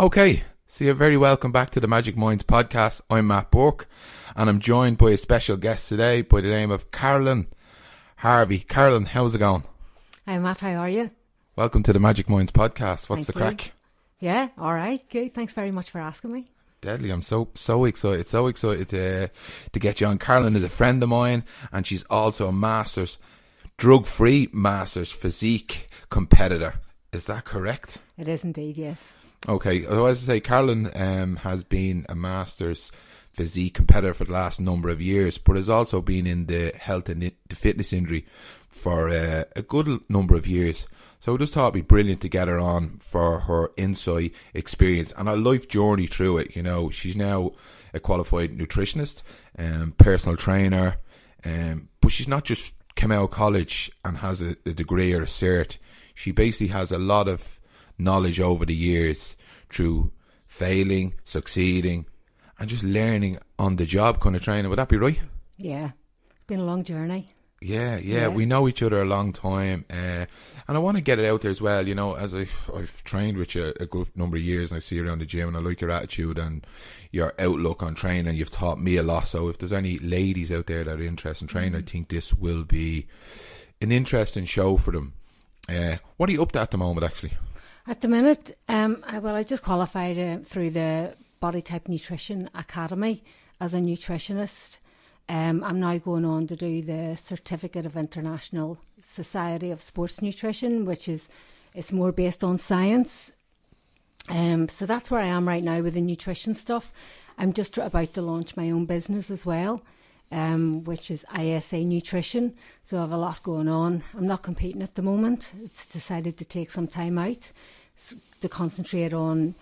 Okay, so you're very welcome back to the Magic Minds podcast. I'm Matt Burke, and I'm joined by a special guest today by the name of Carolyn Harvey. Carolyn, how's it going? Hi Matt, how are you? Welcome to the Magic Minds podcast. What's the crack? Yeah, all right, good. Thanks very much for asking me. Deadly, I'm so excited to get you on. Carolyn is a friend of mine, and she's also a drug-free masters physique competitor. Is that correct? It is indeed, yes. Okay, as I say, Carolyn has been a masters physique competitor for the last number of years, but has also been in the health and the fitness industry for a good number of years. So I just thought it'd be brilliant to get her on for her insight, experience, and her life journey through it. You know, she's now a qualified nutritionist, personal trainer, but she's not just come out of college and has a degree or a cert. She basically has a lot of knowledge over the years through failing, succeeding, and just learning on the job kind of training. Would that be right? Yeah, it's been a long journey. Yeah. We know each other a long time, and I want to get it out there as well. You know, as I've trained with you a good number of years, and I see you around the gym, and I like your attitude and your outlook on training. You've taught me a lot. So if there's any ladies out there that are interested in training, I think this will be an interesting show for them. What are you up to at the moment, actually? At the minute, I just qualified through the Body Type Nutrition Academy as a nutritionist. I'm now going on to do the Certificate of International Society of Sports Nutrition, it's more based on science. So that's where I am right now with the nutrition stuff. I'm just about to launch my own business as well, which is ISA Nutrition. So I have a lot going on. I'm not competing at the moment. It's decided to take some time out to concentrate on,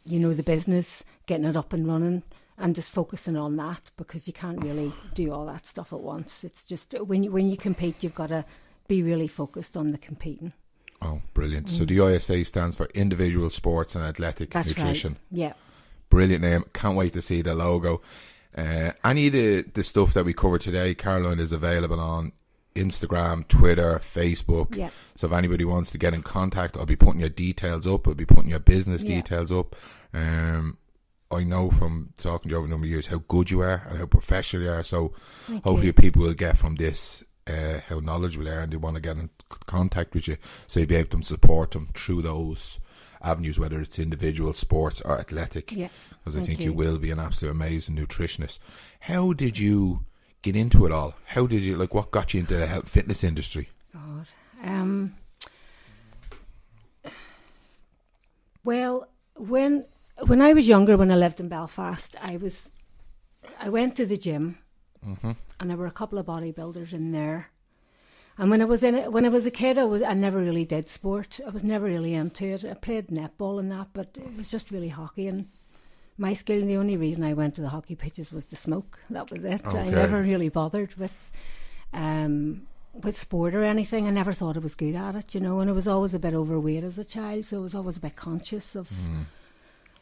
you know, the business, getting it up and running, and just focusing on that, because you can't really do all that stuff at once. It's just when you compete, you've got to be really focused on the competing. Oh, brilliant. So the ISA stands for Individual Sports and Athletic That's Nutrition. Right. Yeah. Brilliant name. Can't wait to see the logo. Any of the stuff that we covered today, Carolyn, is available on Instagram, Twitter, Facebook. Yeah. So if anybody wants to get in contact, I'll be putting your details up. I'll be putting your business details up. I know from talking to you over a number of years how good you are and how professional you are. So hopefully people will get from this how knowledgeable you are, and they want to get in contact with you, so you'll be able to support them through those avenues, whether it's individual, sports or athletic. Yeah. Because I think you will be an absolute amazing nutritionist. How did you get into it all? How did you, what got you into the health fitness industry? God. Well, when I was younger, when I lived in Belfast, I went to the gym, and there were a couple of bodybuilders in there. And when I was a kid, I never really did sport. I was never really into it. I played netball and that, but it was just really hockey. And my skill, the only reason I went to the hockey pitches was to smoke. That was it. Okay. I never really bothered with sport or anything. I never thought I was good at it, you know. And I was always a bit overweight as a child, so I was always a bit conscious of,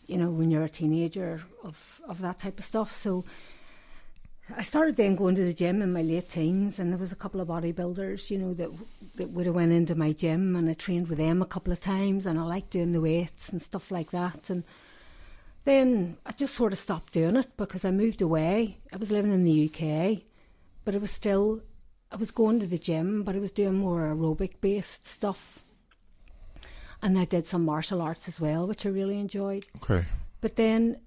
you know, when you're a teenager, of that type of stuff. So I started then going to the gym in my late teens, and there was a couple of bodybuilders, you know, that would have went into my gym, and I trained with them a couple of times, and I liked doing the weights and stuff like that. And then I just sort of stopped doing it because I moved away. I was living in the UK, but I was going to the gym, but I was doing more aerobic based stuff. And I did some martial arts as well, which I really enjoyed. Okay. But then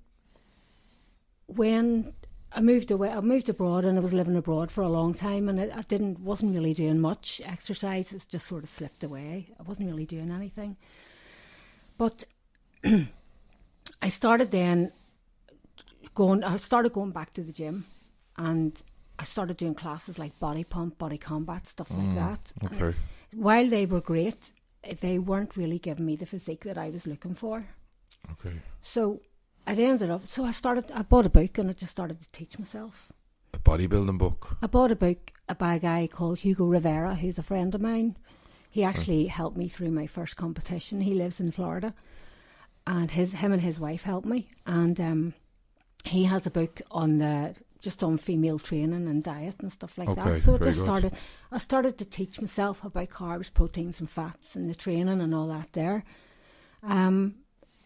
when I moved abroad, and I was living abroad for a long time, and I wasn't really doing much exercise. It just sort of slipped away. I wasn't really doing anything. But I started going back to the gym, and I started doing classes like body pump, body combat, stuff like that. Okay. And while they were great, they weren't really giving me the physique that I was looking for. Okay. So I bought a book, and I just started to teach myself. A bodybuilding book? I bought a book by a guy called Hugo Rivera, who's a friend of mine. He actually helped me through my first competition. He lives in Florida, and him and his wife helped me. And he has a book on female training and diet and stuff like that. So I started to teach myself about carbs, proteins and fats and the training and all that there.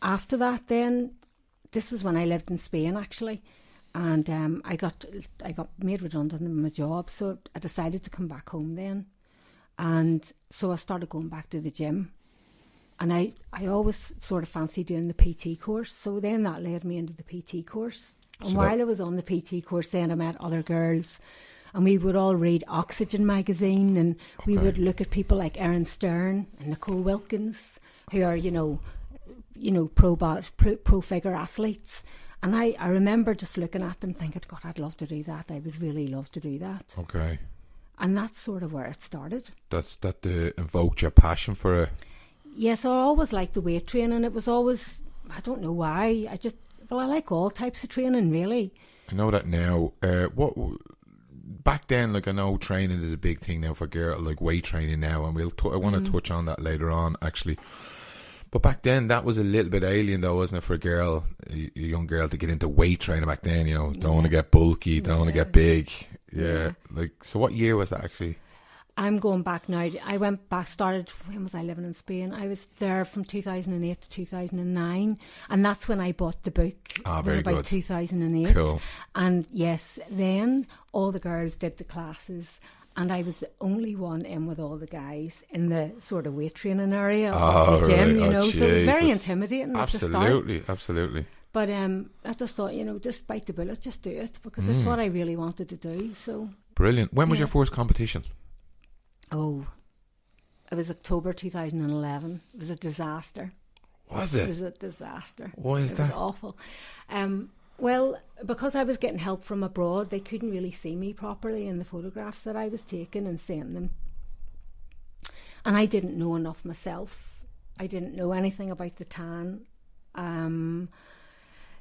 after that, then this was when I lived in Spain actually, and I got made redundant in my job, so I decided to come back home then, and so I started going back to the gym, and I always sort of fancied doing the PT course, so then that led me into the PT course, and while I was on the PT course, then I met other girls. And we would all read Oxygen magazine, and we would look at people like Erin Stern and Nicole Wilkins, who are, pro figure athletes. And I remember just looking at them thinking, God, I'd love to do that. I would really love to do that. Okay. And that's sort of where it started. That invoked your passion for it? Yes, I always liked the weight training. It was always, I don't know why, I like all types of training, really. I know that now. Back then, like, I know training is a big thing now for girls, like weight training now, and I want to touch on that later on, actually. But back then, that was a little bit alien, though, wasn't it, for a young girl to get into weight training back then? Don't want to get bulky, don't want to get big. Yeah. Like, so what year was that actually? I'm going back now. I went back, when was I living in Spain? I was there from 2008 to 2009. And that's when I bought the book. Very about good. 2008. Cool. And yes, then all the girls did the classes. And I was the only one in with all the guys in the sort of weight training area of the gym, right. So it was very intimidating at the start. Absolutely. But I just thought, just bite the bullet, just do it. Because it's what I really wanted to do. So brilliant. When was your first competition? Oh, it was October 2011. It was a disaster. Was it? It was a disaster. Why is that? It was awful. Well, because I was getting help from abroad, they couldn't really see me properly in the photographs that I was taking and sending them. And I didn't know enough myself. I didn't know anything about the tan.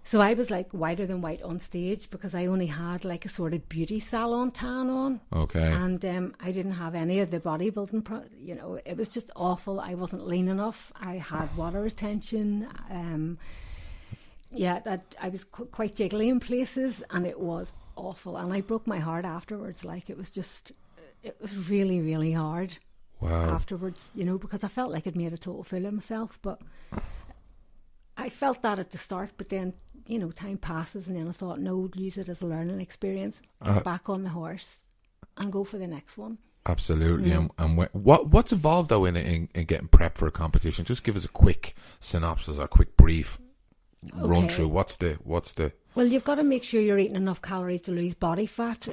So I was like whiter than white on stage because I only had like a sort of beauty salon tan on. Okay. And I didn't have any of the bodybuilding, it was just awful. I wasn't lean enough. I had water retention. I was quite jiggly in places, and it was awful. And I broke my heart afterwards. Like, it was really, really hard. Wow. Afterwards, because I felt like I'd made a total fool of myself. But I felt that at the start, but then, time passes, and then I thought, no, use it as a learning experience. Get back on the horse and go for the next one. Absolutely. And what's involved, though, in getting prepped for a competition? Just give us a quick synopsis, a quick brief run through. What's the... Well, you've got to make sure you're eating enough calories to lose body fat.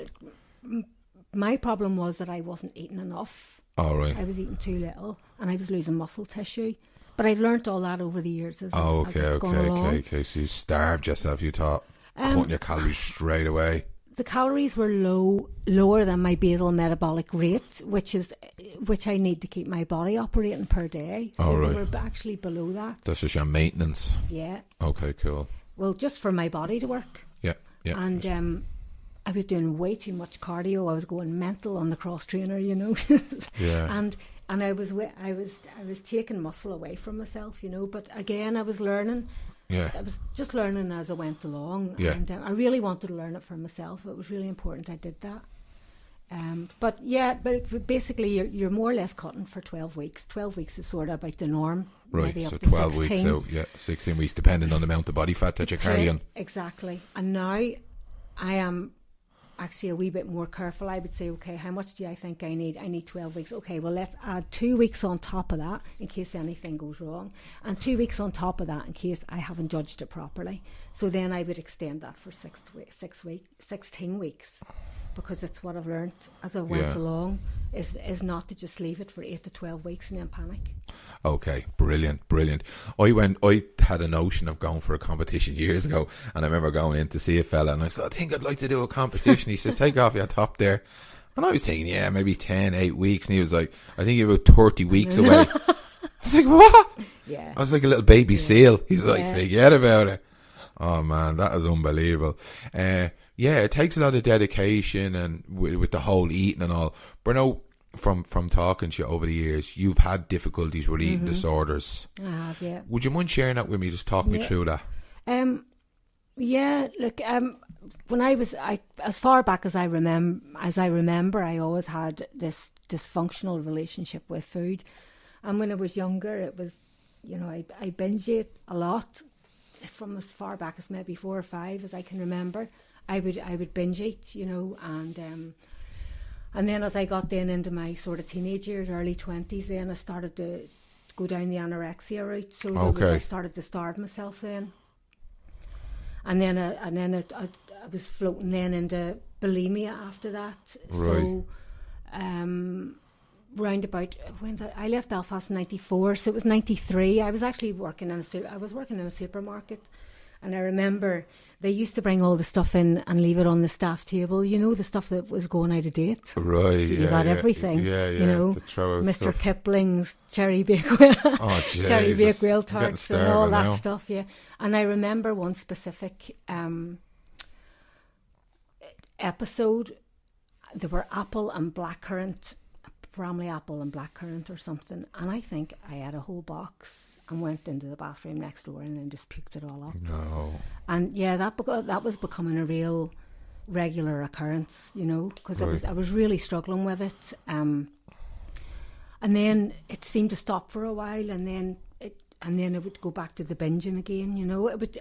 My problem was that I wasn't eating enough. All right. I was eating too little, and I was losing muscle tissue. But I've learnt all that over the years as it's gone along. Okay. So you starved yourself. You thought cutting your calories straight away. The calories were lower than my basal metabolic rate, which I need to keep my body operating per day. So they were actually below that. That's just your maintenance. Yeah. Okay, cool. Well, just for my body to work. Yeah. And I was doing way too much cardio. I was going mental on the cross trainer, Yeah. And I was taking muscle away from myself, But again, I was learning. Yeah. I was just learning as I went along. Yeah. And I really wanted to learn it for myself. It was really important I did that. But basically you're more or less cutting for 12 weeks. 12 weeks is sort of about the norm. Right, maybe so up to 12 16. weeks, so 16 weeks, depending on the amount of body fat that you're carrying. Exactly. And now I am actually a wee bit more careful. I would say, okay, how much do I think I need? I need 12 weeks. Okay, well, let's add 2 weeks on top of that in case anything goes wrong, and 2 weeks on top of that in case I haven't judged it properly. So then I would extend that for 16 weeks, because it's what I've learned as I went along, is not to just leave it for 8 to 12 weeks and then panic. Okay, brilliant. I had a notion of going for a competition years ago, and I remember going in to see a fella, and I said, I think I'd like to do a competition. He says, take off your top there. And I was thinking, maybe 10, 8 weeks. And he was like, I think you're about 30 weeks away. I was like, what? Yeah. I was like a little baby seal. He's like, forget about it. Oh man, that is unbelievable. It takes a lot of dedication and with the whole eating and all. But no, from talking to you over the years, you've had difficulties with eating disorders. I have, yeah. Would you mind sharing that with me? Just talk me through that. When as far back as I remember, I always had this dysfunctional relationship with food. And when I was younger, it was I binge ate a lot from as far back as maybe 4 or 5 as I can remember. I would binge eat, and then as I got then into my sort of teenage years, early 20s, then I started to go down the anorexia route. So I started to starve myself then, and then I was floating then into bulimia after that. Right. So, round about I left Belfast in '94, so it was '93. I was actually working in a supermarket, and I remember they used to bring all the stuff in and leave it on the staff table. The stuff that was going out of date. Right. So you got everything. Yeah. Mr. Stuff. Kipling's cherry bakewell, cherry Jesus. bakewell tarts, and all that now. stuff. Yeah, and I remember one specific episode. There were apple and blackcurrant. Bramley apple and blackcurrant or something, and I think I had a whole box and went into the bathroom next door and then just puked it all up. No. And yeah, that was becoming a real regular occurrence, because I was really struggling with it. And then it seemed to stop for a while, and then it would go back to the binging again.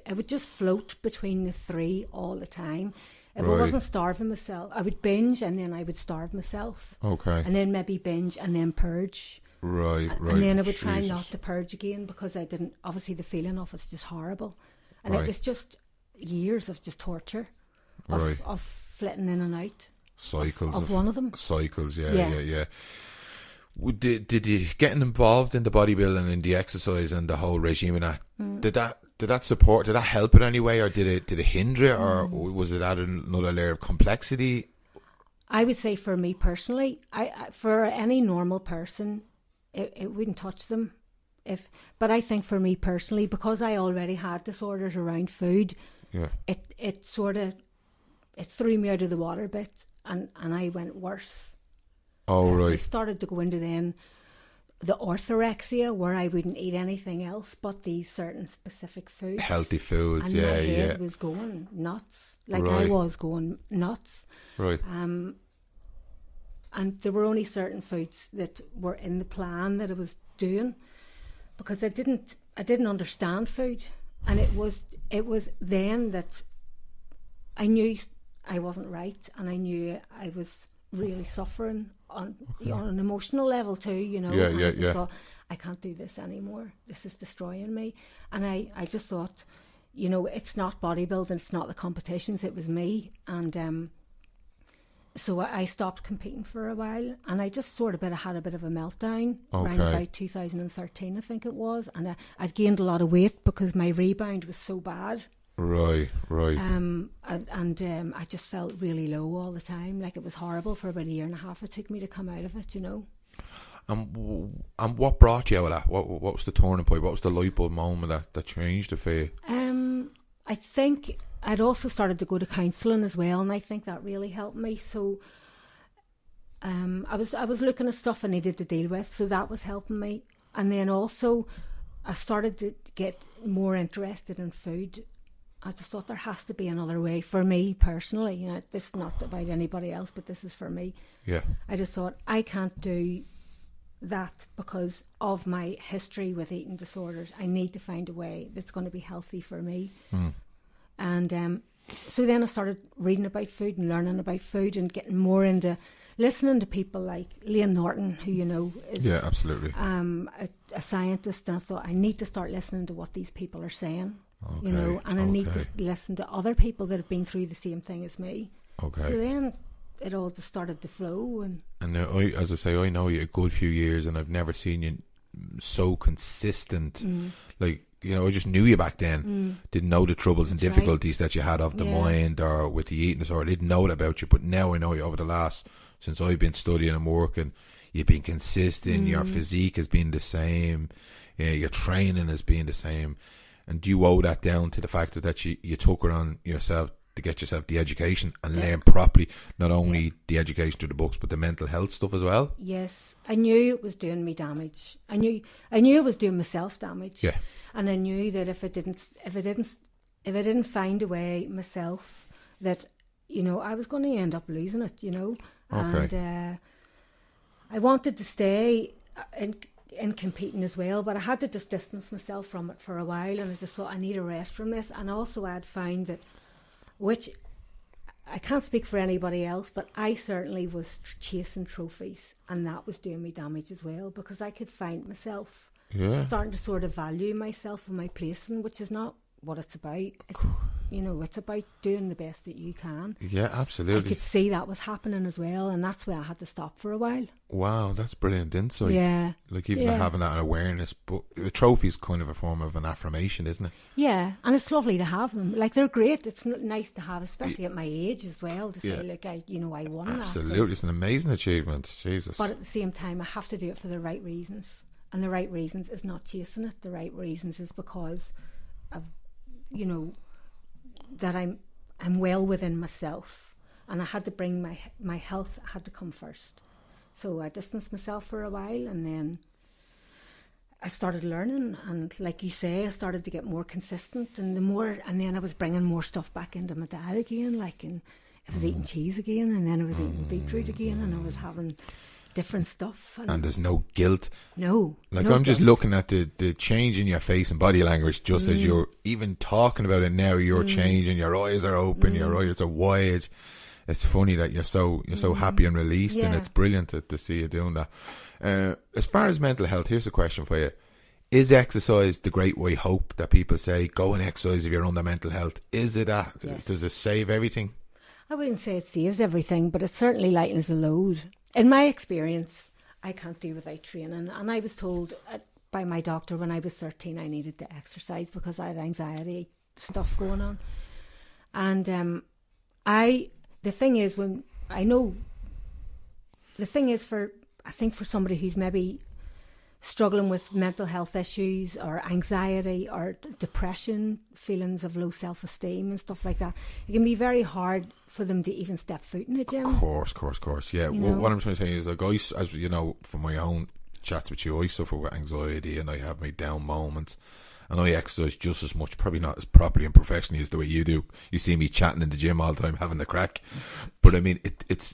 It would just float between the three all the time. If I wasn't starving myself, I would binge and then I would starve myself. Okay. And then maybe binge and then purge. Right. And then I would try not to purge again because I didn't, obviously the feeling of it's just horrible. And it was just years of just torture, of flitting in and out. Cycles. Of one of them. Cycles, yeah. Did you getting involved in the bodybuilding and the exercise and the whole regime and that, did that support, did that help in any way, or did it hinder it, or was it added another layer of complexity? I would say for me personally, for any normal person, it wouldn't touch them. But I think for me personally, because I already had disorders around food, it threw me out of the water a bit, and I went worse. Oh, right. I started to go into then the orthorexia, where I wouldn't eat anything else but these certain specific foods. Healthy foods, and my head was going nuts. I was going nuts. Right. And there were only certain foods that were in the plan that I was doing, because I didn't understand food, and it was then that I knew I wasn't right, and I knew I was really suffering on an emotional level too, I just thought, I can't do this anymore. This is destroying me. And I just thought, it's not bodybuilding, it's not the competitions, it was me. And so I stopped competing for a while, and I just sort of had a bit of a meltdown around about 2013, I think it was. And I'd gained a lot of weight because my rebound was so bad. Right. And I just felt really low all the time. Like, it was horrible for about 1.5 years. It took me to come out of it, And what brought you out of that? What was the turning point? What was the light bulb moment that changed it for you? I think I'd also started to go to counselling as well, and I think that really helped me. So I was looking at stuff I needed to deal with, so that was helping me. And then also I started to get more interested in food. I just thought there has to be another way for me personally. This is not about anybody else, but this is for me. Yeah. I just thought, I can't do that because of my history with eating disorders. I need to find a way that's going to be healthy for me. And so then I started reading about food and learning about food and getting more into listening to people like Liam Norton, who is absolutely a scientist. And I thought, I need to start listening to what these people are saying. Okay, and I need to listen to other people that have been through the same thing as me. Okay. So then it all just started to flow. And now, as I say, I know you a good few years, and I've never seen you so consistent. I just knew you back then. Didn't know the troubles and difficulties that you had of the mind or with the eating disorder. I didn't know it about you, but now I know you over the last, since I've been studying and working, you've been consistent. Your physique has been the same. Your training has been the same. And do you owe that down to the fact that you took it on yourself to get yourself the education and learn properly, not only the education through the books, but the mental health stuff as well? Yes, I knew it was doing me damage. I knew it was doing myself damage. Yeah. And I knew that if I didn't find a way myself, that I was going to end up losing it. Okay. And I wanted to stay in competing as well, but I had to just distance myself from it for a while, and I just thought I need a rest from this. And also I'd found that, which I can't speak for anybody else, but I certainly was chasing trophies, and that was doing me damage as well, because I could find myself starting to sort of value myself and my placing, which is not what it's about. It's, it's about doing the best that you can. Yeah, absolutely. I could see that was happening as well, and that's why I had to stop for a while. Wow, that's brilliant insight. Yeah. Like even having that awareness, but the trophy's kind of a form of an affirmation, isn't it? Yeah, and it's lovely to have them. Like, they're great. It's nice to have, especially at my age as well, to say, like, I won that. Absolutely, it's an amazing achievement. Jesus. But at the same time, I have to do it for the right reasons. And the right reasons is not chasing it. The right reasons is because of, that I'm well within myself, and I had to bring my health had to come first. So I distanced myself for a while, and then I started learning, and like you say, I started to get more consistent, and then I was bringing more stuff back into my diet again, and I was eating cheese again, and then I was eating beetroot again, and I was having different stuff. And there's no guilt. No. Like, no I'm just guilt. looking at the change in your face and body language, just as you're even talking about it now, you're changing, your eyes are open, your eyes are wide. It's funny that you're so happy and released, and it's brilliant to see you doing that. As far as mental health, here's a question for you. Is exercise the great white hope that people say, go and exercise if you're under mental health? Is it that? Yes. Does it save everything? I wouldn't say it saves everything, but it certainly lightens the load. In my experience, I can't do without training. And I was told by my doctor when I was 13 I needed to exercise because I had anxiety stuff going on. And the thing is, I think for somebody who's maybe struggling with mental health issues or anxiety or depression, feelings of low self-esteem and stuff like that, it can be very hard for them to even step foot in a gym. Of course. Yeah. Well, what I'm trying to say is, like, as you know, from my own chats with you, I suffer with anxiety and I have my down moments. And I exercise just as much, probably not as properly and professionally as the way you do. You see me chatting in the gym all the time, having the crack. But I mean, it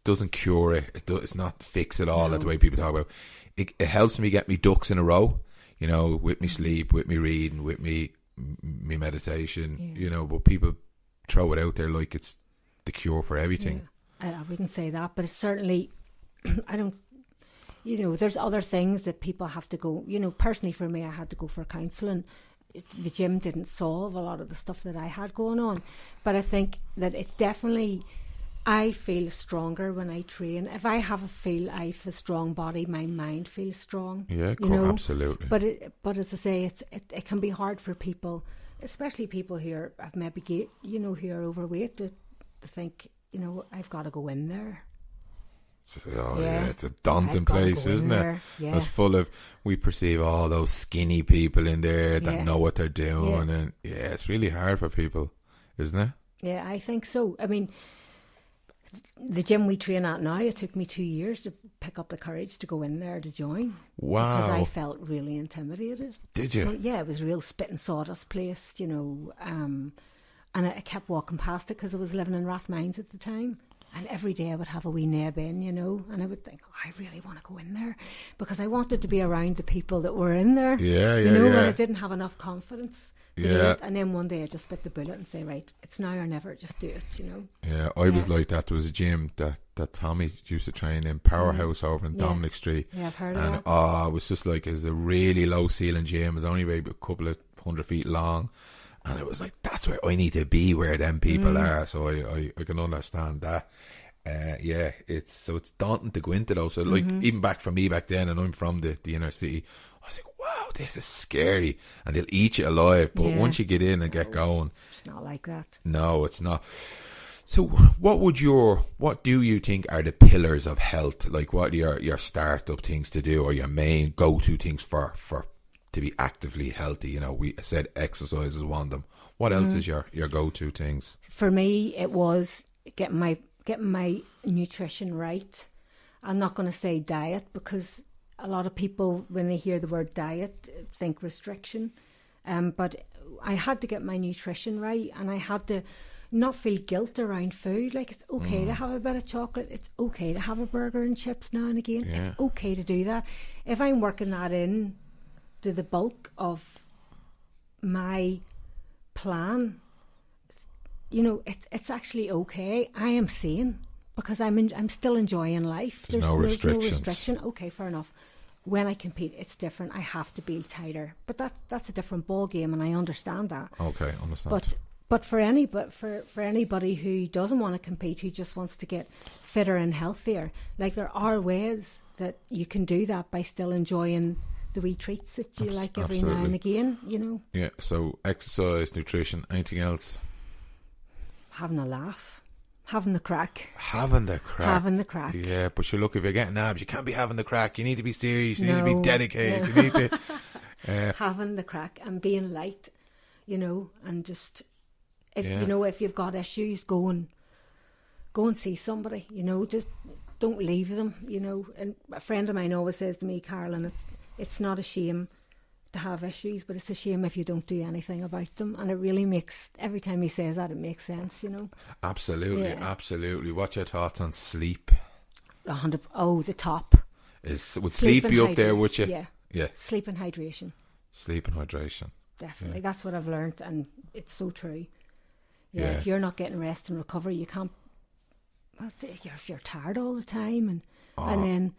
doesn't cure it. It's not fix it all, like the way people talk about. It helps me get me ducks in a row, with me sleep, with me reading, with me meditation, but people throw it out there like it's the cure for everything. Yeah. I wouldn't say that, but it's certainly, I don't, there's other things that people have to go, personally for me, I had to go for counselling. The gym didn't solve a lot of the stuff that I had going on, but I think that it definitely, I feel stronger when I train. If I have a strong body, my mind feels strong. Yeah, absolutely. But as I say, it can be hard for people, especially people who are maybe who are overweight, to think, I've got to go in there. It's a daunting place, isn't it? Yeah. It's full of, we perceive all those skinny people in there that know what they're doing, and it's really hard for people, isn't it? Yeah, I think so. I mean, the gym we train at now, it took me 2 years to pick up the courage to go in there to join. Wow. Because I felt really intimidated. Did you? Well, yeah, it was a real spit and sawdust place, and I kept walking past it because I was living in Rathmines at the time. And every day I would have a wee neb in, and I would think, I really want to go in there because I wanted to be around the people that were in there. And I didn't have enough confidence to do it. And then one day I just bit the bullet and say, right, it's now or never, just do it, Yeah, I was like that. There was a gym that Tommy used to train in, Powerhouse over in Dominic Street. Yeah, I've heard of that. And it was just like, it's a really low ceiling gym. It was only maybe a couple of 100 feet long. And it was like, that's where I need to be, where them people are. So I can understand that. It's daunting to go into those. So like, even back for me back then, and I'm from the inner city, I was like, wow, this is scary. And they'll eat you alive. But once you get in and get going, it's not like that. No, it's not. So what do you think are the pillars of health? Like, what are your startup things to do, or your main go-to things for to be actively healthy? We said exercise is one of them. What else is your go-to things? For me, it was getting my nutrition right. I'm not going to say diet, because a lot of people, when they hear the word diet, think restriction. But I had to get my nutrition right, and I had to not feel guilt around food. Like, it's okay to have a bit of chocolate. It's okay to have a burger and chips now and again. Yeah. It's okay to do that. If I'm working that in to the bulk of my plan, you know, it's actually okay. I am sane because I'm still enjoying life. There's no restrictions. No restriction. Okay, fair enough. When I compete, it's different. I have to be tighter, but that's a different ball game, and I understand that. Okay, understand. But for anybody who doesn't want to compete, who just wants to get fitter and healthier, like, there are ways that you can do that by still enjoying the wee treats that you like every now and again, you know. Yeah, so exercise, nutrition, anything else? Having a laugh. Having the crack. Having the crack. Yeah, but you look, if you're getting abs, you can't be having the crack. You need to be serious. You need to be dedicated. You need to... having the crack and being light, you know, and just, if you've got issues, go and see somebody, you know, just don't leave them, you know. And a friend of mine always says to me, Carolyn, it's not a shame to have issues, but it's a shame if you don't do anything about them. And it really makes, every time he says that, it makes sense, you know. Absolutely. What's your thoughts on sleep? 100. Oh, the top. Would sleep be up there with you? Yeah. Sleep and hydration. Yeah. Definitely. That's what I've learned, and it's so true. Yeah. If you're not getting rest and recovery, you can't. Well, if you're tired all the time, and then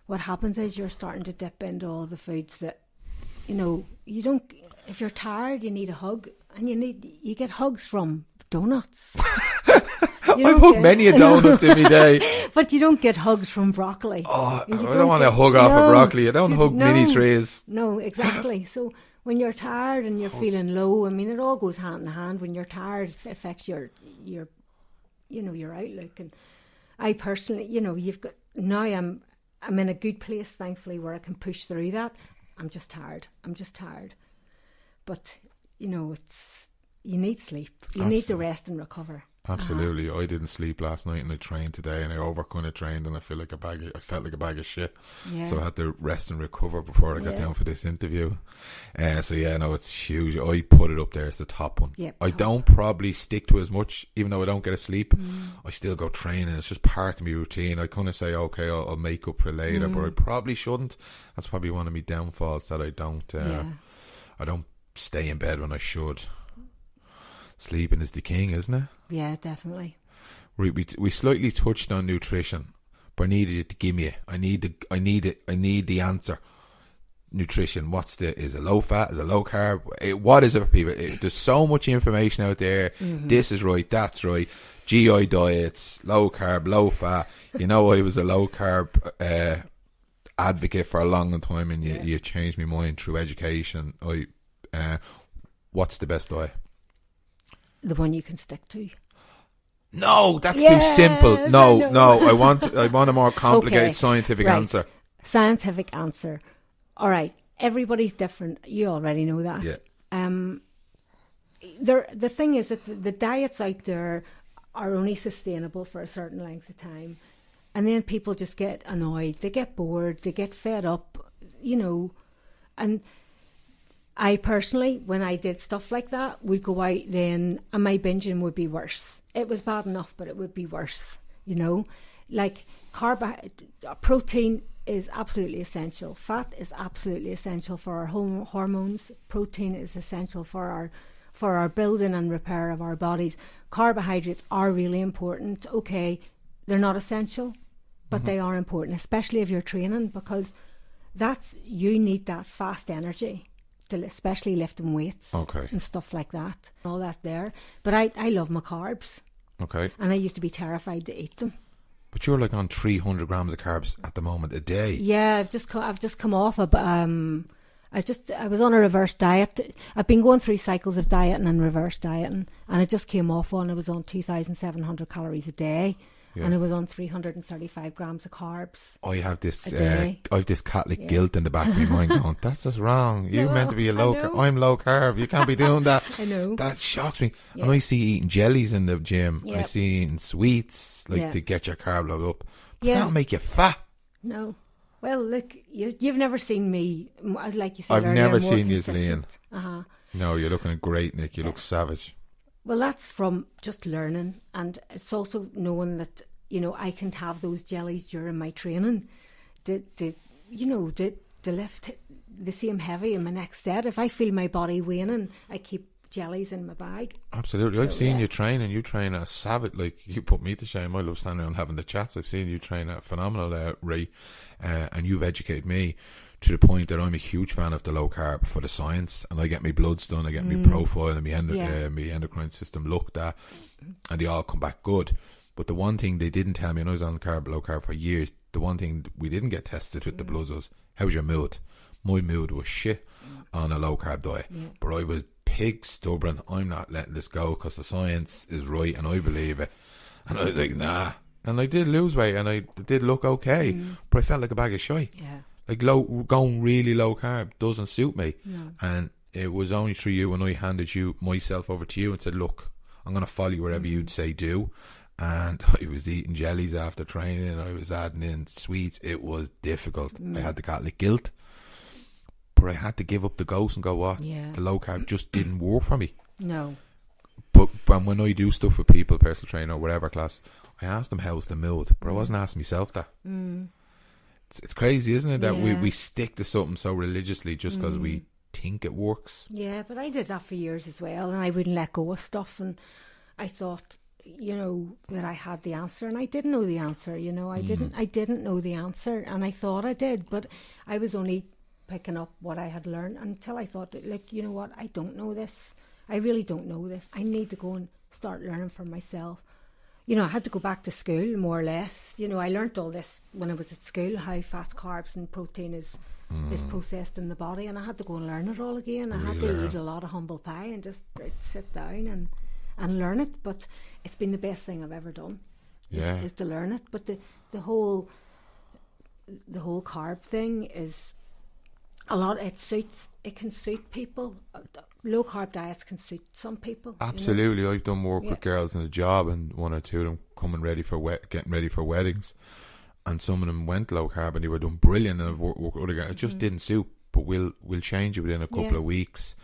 what happens is you're starting to dip into all the foods that, you know, you don't. If you're tired, you need a hug, and you get hugs from donuts. I've hugged many a donut in my day, but you don't get hugs from broccoli. I don't want to hug off a broccoli. I don't hug mini trays. No, exactly. So when you're tired and you're feeling low, I mean, it all goes hand in hand. When you're tired, it affects your outlook. And I personally, you know, now I'm in a good place, thankfully, where I can push through that. I'm just tired. But, you know, you need sleep. You need to rest and recover. Absolutely. I didn't sleep last night, and I trained today, and I kind of trained, and I felt like a bag of shit. Yeah. So I had to rest and recover before I got down for this interview. It's huge. I put it up there as the top one. Yep, I don't probably stick to as much, even though I don't get a sleep. I still go training. It's just part of my routine. I kind of say, okay, I'll make up for later, but I probably shouldn't. That's probably one of my downfalls, that I don't stay in bed when I should. Sleeping is the king, isn't it? Yeah, definitely. We slightly touched on nutrition, but I needed you to give me it. I need the answer. Nutrition. Is it low fat? Is it low carb? What is it for people? There's so much information out there. This is right. That's right. GI diets, low carb, low fat. You know, I was a low carb advocate for a long time, and you changed my mind through education. What's the best diet? The one you can stick to. No, that's too simple. No. I want a more complicated scientific answer. Scientific answer. All right. Everybody's different. You already know that. Yeah. The thing is that the diets out there are only sustainable for a certain length of time, and then people just get annoyed. They get bored. They get fed up. You know, and I personally, when I did stuff like that, would go out then, and my binging would be worse. It was bad enough, but it would be worse, you know. Like, protein is absolutely essential. Fat is absolutely essential for our hormones. Protein is essential for our building and repair of our bodies. Carbohydrates are really important. Okay, they're not essential, but they are important, especially if you're training, because you need that fast energy. Especially lifting weights and stuff like that, all that there. But I love my carbs. Okay. And I used to be terrified to eat them. But you're like on 300 grams of carbs at the moment a day. Yeah, I've just come off of I was on a reverse diet. I've been going through cycles of dieting and reverse dieting, and I just came off one. I was on 2,700 calories a day. Yeah. And it was on 335 grams of carbs. I have this Catholic guilt in the back of my mind going, that's just wrong. You're meant to be I'm low carb. You can't be doing that. I know. That shocks me. Yeah. And I see you eating jellies in the gym. Yep. I see you eating sweets, to get your carb load up. But that'll make you fat. No. Well, look, you've never seen me, like you said I've earlier. Never seen you lean. No, you're looking great, Nick. You look savage. Well, that's from just learning, and it's also knowing that, you know, I can have those jellies during my training to lift the same heavy in my next set. If I feel my body waning, I keep jellies in my bag. Absolutely. I've seen you train, and you train a savage. Like, you put me to shame. I love standing around having the chats. I've seen you train a phenomenal Ray, and you've educated me to the point that I'm a huge fan of the low carb for the science, and I get my bloods done, I get my profile and my endocrine system looked at, and they all come back good. But the one thing they didn't tell me, and I was on low carb for years, the one thing we didn't get tested with the bloods was, how's your mood? My mood was shit on a low carb diet, but I was pig stubborn. I'm not letting this go because the science is right and I believe it. And I was like, nah. And I did lose weight and I did look okay, but I felt like a bag of shite. Yeah. Like, going really low carb doesn't suit me. No. And it was only through you when I handed myself over to you and said, look, I'm going to follow you wherever you'd say do. And I was eating jellies after training. I was adding in sweets. It was difficult. I had the Catholic guilt. But I had to give up the ghost and go, what? Yeah. The low carb just didn't work for me. No. But when I do stuff with people, personal trainer or whatever class, I ask them how's the mood. But I wasn't asking myself that. It's crazy, isn't it, that we stick to something so religiously just because we think it works. Yeah, but I did that for years as well, and I wouldn't let go of stuff, and I thought, you know, that I had the answer, and I didn't know the answer. You know, I didn't know the answer, and I thought I did, but I was only picking up what I had learned until I thought, like, you know what, I don't know this. I really don't know this. I need to go and start learning for myself. You know, I had to go back to school, more or less. You know, I learnt all this when I was at school, how fat, carbs and protein is processed in the body, and I had to go and learn it all again. I had to eat a lot of humble pie and just sit down and learn it. But it's been the best thing I've ever done, is to learn it. But the whole carb thing is a lot. It can suit people. Low carb diets can suit some people. Absolutely, you know? I've done work with girls in a job, and one or two of them getting ready for weddings, and some of them went low carb and they were doing brilliant. And it just didn't suit. But we'll change it within a couple of weeks.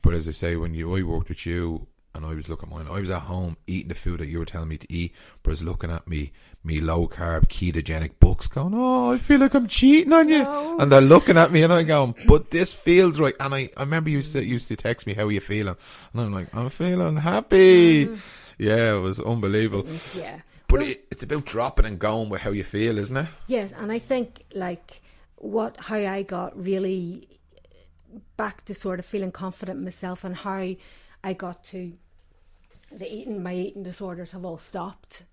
But as I say, I worked with you, and I was looking at mine. I was at home eating the food that you were telling me to eat, but I was looking at me low carb ketogenic books, going, oh, I feel like I'm cheating on you. No. And they're looking at me, and I'm going, but this feels right. And I remember you used to text me, how are you feeling? And I'm like, I'm feeling happy. Yeah, it was unbelievable. Yeah, but it's about dropping and going with how you feel, isn't it? Yes, and I think like how I got really back to sort of feeling confident in myself, and how I got to my eating disorders have all stopped.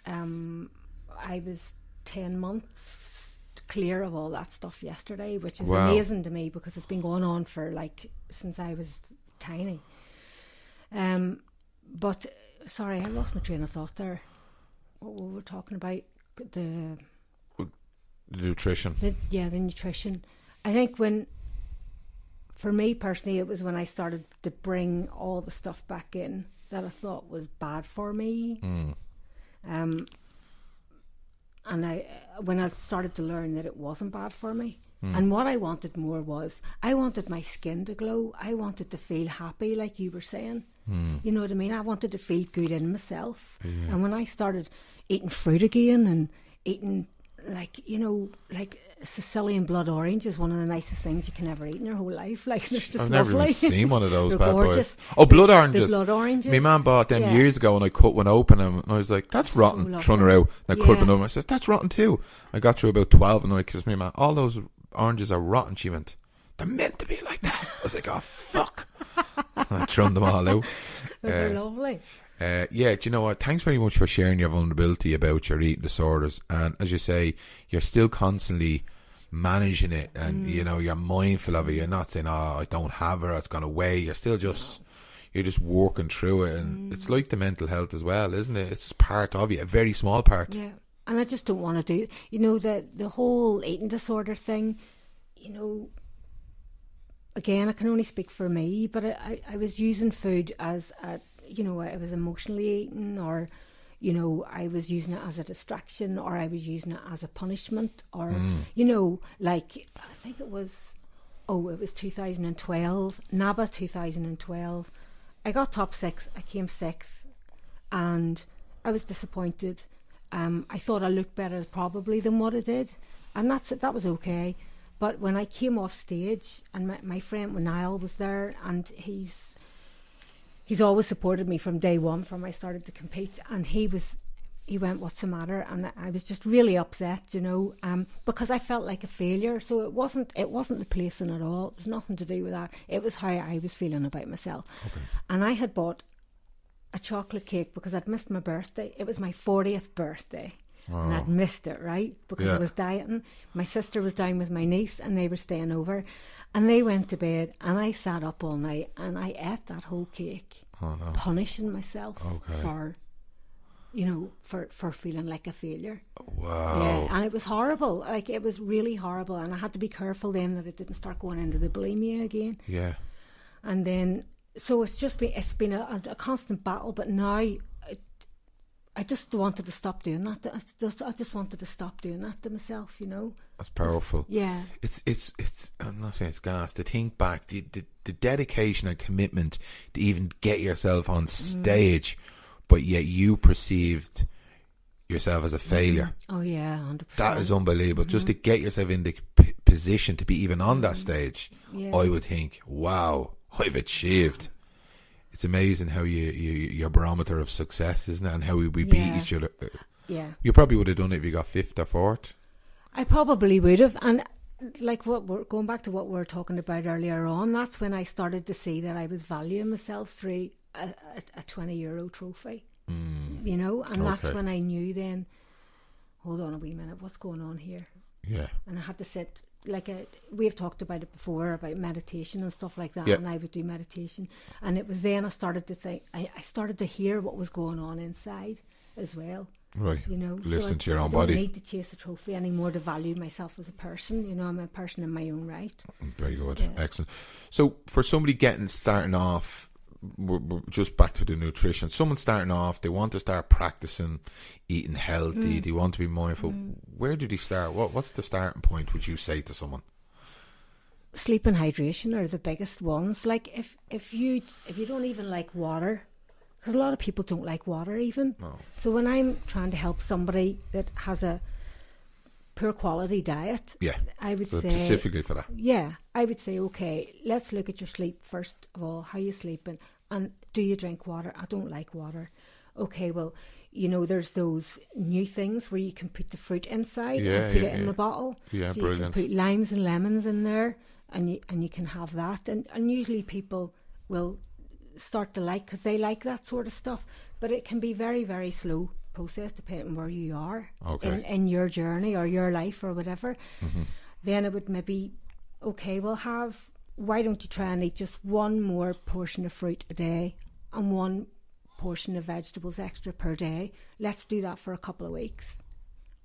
I was 10 months clear of all that stuff yesterday, which is amazing to me because it's been going on for since I was tiny. But sorry, I lost my train of thought there. What we were talking about, the nutrition. The nutrition. I think for me personally, it was when I started to bring all the stuff back in that I thought was bad for me. And when I started to learn that it wasn't bad for me, and what I wanted more was, I wanted my skin to glow. I wanted to feel happy, like you were saying. You know what I mean? I wanted to feel good in myself. Yeah. And when I started eating fruit again and eating, like Sicilian blood orange is one of the nicest things you can ever eat in your whole life. Like, they're just I've lovely. never even seen one of those bad gorgeous. Boys. Oh, blood oranges. The blood oranges. My man bought them years ago, and I cut one open, and I was like, that's rotten. So throwing her out. And I cut one open. I said, that's rotten too. I got through about 12, and I kissed my man, all those oranges are rotten. She went, they're meant to be like that. I was like, oh, fuck. I thrown them all out. They're lovely. Do you know what? Thanks very much for sharing your vulnerability about your eating disorders. And as you say, you're still constantly managing it, and you know, you're mindful of it. You're not saying, oh, I don't have it, or it's gone away. You're still just working through it. And it's like the mental health as well, isn't it? It's just part of you, a very small part. Yeah. And I just don't want to do, you know, the whole eating disorder thing, you know, again, I can only speak for me, but I was using food as you know, I was emotionally eating, or, you know, I was using it as a distraction, or I was using it as a punishment, or, you know, like, I think it was 2012, NABA 2012. I got top 6. I came 6, and I was disappointed. I thought I looked better probably than what I did, and that was okay. But when I came off stage, and my friend Niall was there, and he's always supported me from day one, from I started to compete, and he went, "What's the matter?" And I was just really upset, because I felt like a failure. So it wasn't the placing at all. It was nothing to do with that. It was how I was feeling about myself. Okay. And I had bought a chocolate cake because I'd missed my birthday. It was my 40th birthday. Oh. And I'd missed it, right? Because I was dieting. My sister was down with my niece, and they were staying over. And they went to bed, and I sat up all night, and I ate that whole cake, punishing myself for, for feeling like a failure. Wow. Yeah, and it was horrible. Like, it was really horrible, and I had to be careful then that it didn't start going into the bulimia again. Yeah. And then, so it's been a constant battle, but now I just wanted to stop doing that. I just wanted to stop doing that to myself, That's powerful. Yeah. It's I'm not saying it's gas. To think back, the dedication and commitment to even get yourself on stage, but yet you perceived yourself as a failure. Oh yeah, 100%. That is unbelievable. Just to get yourself in the position to be even on that stage, I would think, wow, I've achieved. It's amazing how your barometer of success, isn't it? And how we beat each other. Yeah. You probably would have done it if you got 5th or 4th. I probably would have. And like what we're going back to what we were talking about earlier on, that's when I started to see that I was valuing myself through a €20 trophy. And that's when I knew then, hold on a wee minute, what's going on here? Yeah. And I had to sit. We've talked about it before, about meditation and stuff like that, and I would do meditation, and it was then I started to think, I started to hear what was going on inside as well. Right. Listen to your own body. I don't need to chase a trophy anymore to value myself as a person. I'm a person in my own right. Very good. Yeah. Excellent. So for somebody starting off, we're just back to the nutrition. Someone starting off, they want to start practicing eating healthy. They want to be mindful. Where do they start? What's the starting point? Would you say to someone? Sleep and hydration are the biggest ones. Like if you don't even like water, because a lot of people don't like water even. No. So when I'm trying to help somebody that has a poor quality diet, I would say specifically for that. Yeah, I would say, okay, let's look at your sleep first of all. How you sleeping, and do you drink water? I don't like water. Okay, well, there's those new things where you can put the fruit inside and put it in the bottle. Yeah, so brilliant. You can put limes and lemons in there, and you can have that. And usually people will start to like, because they like that sort of stuff. But it can be very, very slow process depending on where you are in your journey or your life or whatever. Then it would maybe, okay, why don't you try and eat just one more portion of fruit a day and one portion of vegetables extra per day. Let's do that for a couple of weeks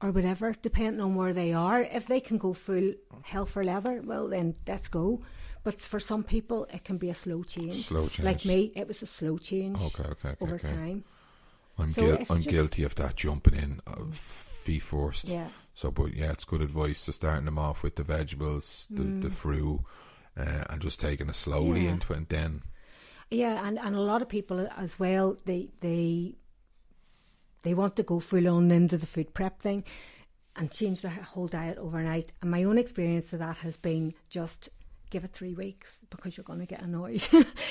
or whatever, depending on where they are. If they can go full hell for leather, well then let's go. But for some people it can be a slow change. Like me, it was a slow change over time. I'm guilty of that, jumping in feet first. Yeah. So, but it's good advice to starting them off with the vegetables, the fruit, and just taking it slowly into it, and then. Yeah, and a lot of people as well, they want to go full on into the food prep thing and change their whole diet overnight. And my own experience of that has been just give it 3 weeks, because you're going to get annoyed.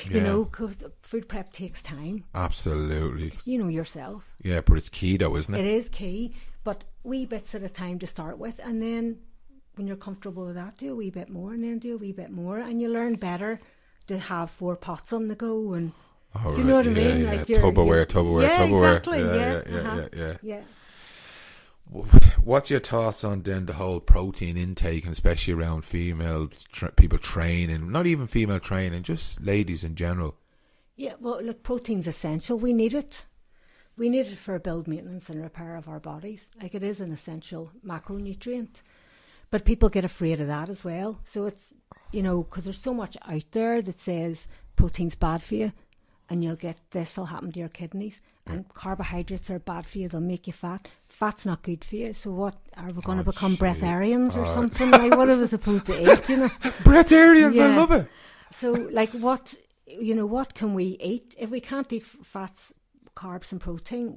Because food prep takes time. Absolutely. You know yourself. Yeah, but it's key though, isn't it? It is key, but wee bits at a time to start with, and then when you're comfortable with that, do a wee bit more, and then do a wee bit more, and you learn better to have 4 pots on the go. And do you know what I mean? Like Tupperware. Exactly. Yeah. What's your thoughts on then the whole protein intake, and especially around female people training, not even female training, just ladies in general? Yeah, well, look, protein's essential. We need it. We need it for build, maintenance and repair of our bodies. Like, it is an essential macronutrient. But people get afraid of that as well. So it's, because there's so much out there that says protein's bad for you, and you'll get this will happen to your kidneys, and carbohydrates are bad for you, they'll make you fat. Fat's not good for you. So what, are we going to become breatharians or something? Like, what are we supposed to eat, Breatharians, I love it. So, like, what, what can we eat? If we can't eat fats, carbs and protein,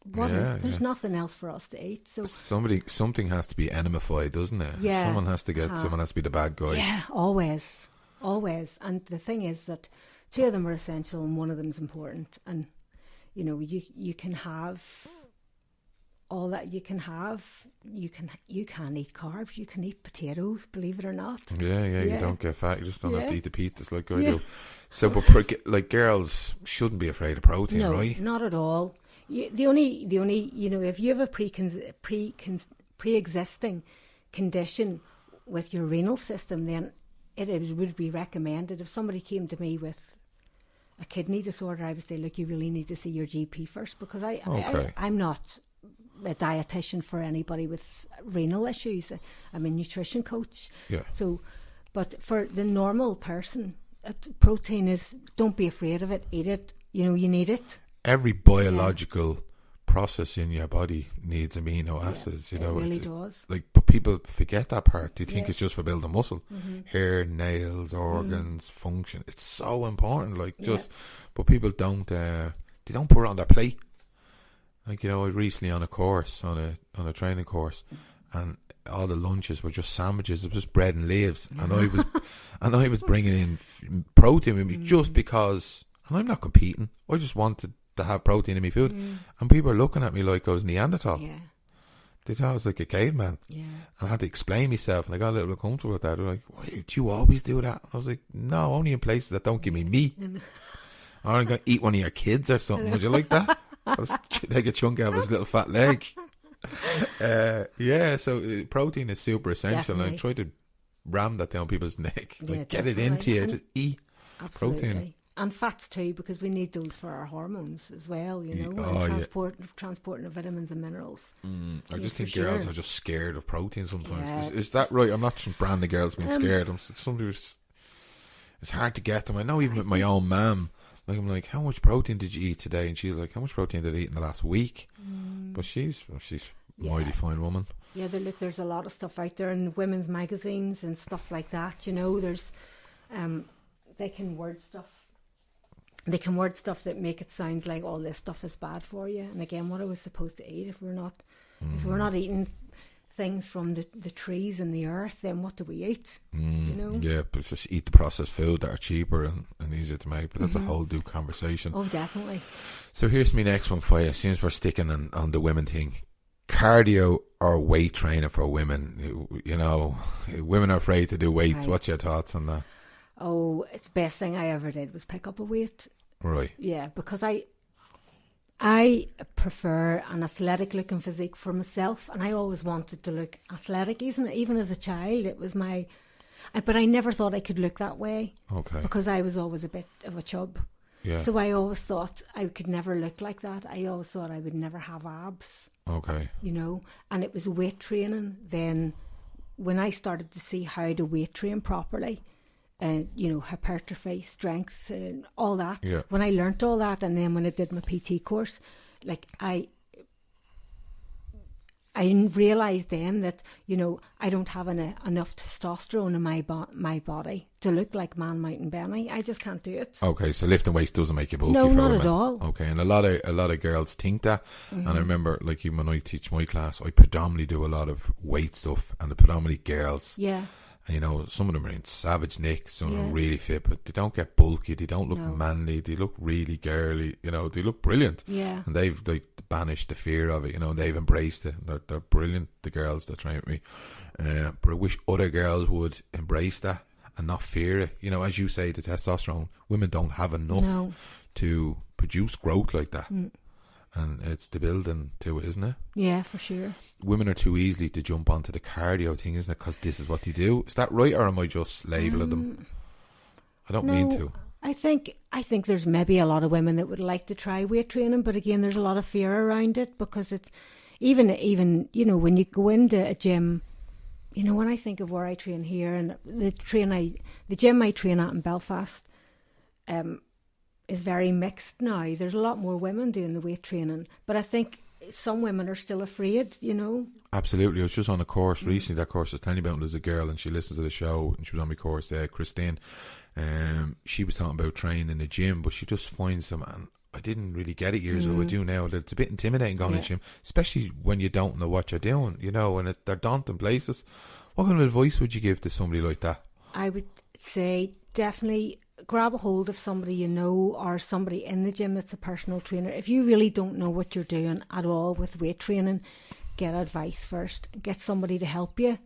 there's nothing else for us to eat. So something has to be enemified, doesn't it? Yeah. Someone has to be the bad guy. Yeah, always. And the thing is that 2 of them are essential and 1 of them is important. And, you can have all that you can have. You can eat carbs, you can eat potatoes, believe it or not. Yeah, you don't get fat, you just don't have to eat the pizzas like I do. So, but girls shouldn't be afraid of protein, no, right? Not at all. The only if you have a pre-existing condition with your renal system, then it would be recommended. If somebody came to me with a kidney disorder, I would say, look, you really need to see your GP first, because I'm not a dietitian for anybody with renal issues. I'm a nutrition coach. Yeah. So, but for the normal person, protein is, don't be afraid of it. Eat it. You need it. Every biological process in your body needs amino acids. It really does. But people forget that part. They think it's just for building muscle. Hair, nails, organs, function. It's so important. But people don't. They don't put it on their plate. I recently on a course, on a training course, and all the lunches were just sandwiches. It was just bread and leaves, and I was bringing in protein with me just because. And I'm not competing. I just wanted to have protein in my food, and people are looking at me like I was Neanderthal. Yeah. They thought I was like a caveman. Yeah. And I had to explain myself, and I got a little uncomfortable with that. They're like, "Why do you always do that?" I was like, "No, only in places that don't give me meat. Or I'm going to eat one of your kids or something. Would you like that?" I was take a chunk out of his little fat leg. So protein is super essential. Definitely. And I try to ram that down people's neck. Yeah, get it into you. Just eat protein. And fats too, because we need those for our hormones as well, and transporting the vitamins and minerals. I just think girls are just scared of protein sometimes. Is that right? I'm not some brand of girls being scared. It's hard to get them. I know even with my own mum, I'm like, how much protein did you eat today? And she's like, how much protein did I eat in the last week? But she's a mighty fine woman. Yeah, there's a lot of stuff out there in women's magazines and stuff like that. There's they can word stuff that make it sound like all this stuff is bad for you. And again, what are we supposed to eat if we're not eating things from the trees and the earth? Then what do we eat? Yeah, but just eat the processed food that are cheaper and easier to make. But that's a whole new conversation. Oh, definitely. So here's my next one for you. Since we're sticking on the women thing, cardio or weight training for women. Women are afraid to do weights. Right. What's your thoughts on that? Oh, it's the best thing I ever did was pick up a weight. Right. Yeah, because I prefer an athletic looking physique for myself, and I always wanted to look athletic. Even as a child, it was but I never thought I could look that way. Okay. Because I was always a bit of a chub. Yeah. So I always thought I could never look like that. I always thought I would never have abs. Okay. And it was weight training. Then when I started to see how to weight train properly, hypertrophy, strength, and all that. Yeah. When I learnt all that, and then when I did my PT course, I realised then that I don't have enough testosterone in my body to look like Man Mountain Benny. I just can't do it. Okay, so lifting weights doesn't make you bulky. No, for not women. at all. Okay, and a lot of girls think that. And I remember, even when I teach my class, I predominantly do a lot of weight stuff, and the predominantly girls. Yeah. And, some of them are in savage nick, some of them are really fit, but they don't get bulky, they don't look manly, they look really girly, they look brilliant. Yeah. And they've banished the fear of it, they've embraced it. They're brilliant, the girls that train with me. But I wish other girls would embrace that and not fear it. As you say, the testosterone, women don't have enough to produce growth like that. And it's the building to it, isn't it? Yeah, for sure. Women are too easily to jump onto the cardio thing, isn't it? Because this is what they do. Is that right, or am I just labelling them? I don't mean to. I think there's maybe a lot of women that would like to try weight training, but again, there's a lot of fear around it, because it's even when you go into a gym, when I think of where I train here and the gym I train at in Belfast, is very mixed now. There's a lot more women doing the weight training, but I think some women are still afraid, Absolutely. I was just on a course recently. That course I was telling you about, there's a girl and she listens to the show, and she was on my course, Christine. She was talking about training in the gym, but she just finds them, and I didn't really get it years ago. I do now. It's a bit intimidating going to the gym, especially when you don't know what you're doing, and they're daunting places. What kind of advice would you give to somebody like that? I would say definitely grab a hold of somebody you know, or somebody in the gym that's a personal trainer. If you really don't know what you're doing at all with weight training, get advice first. Get somebody to help you.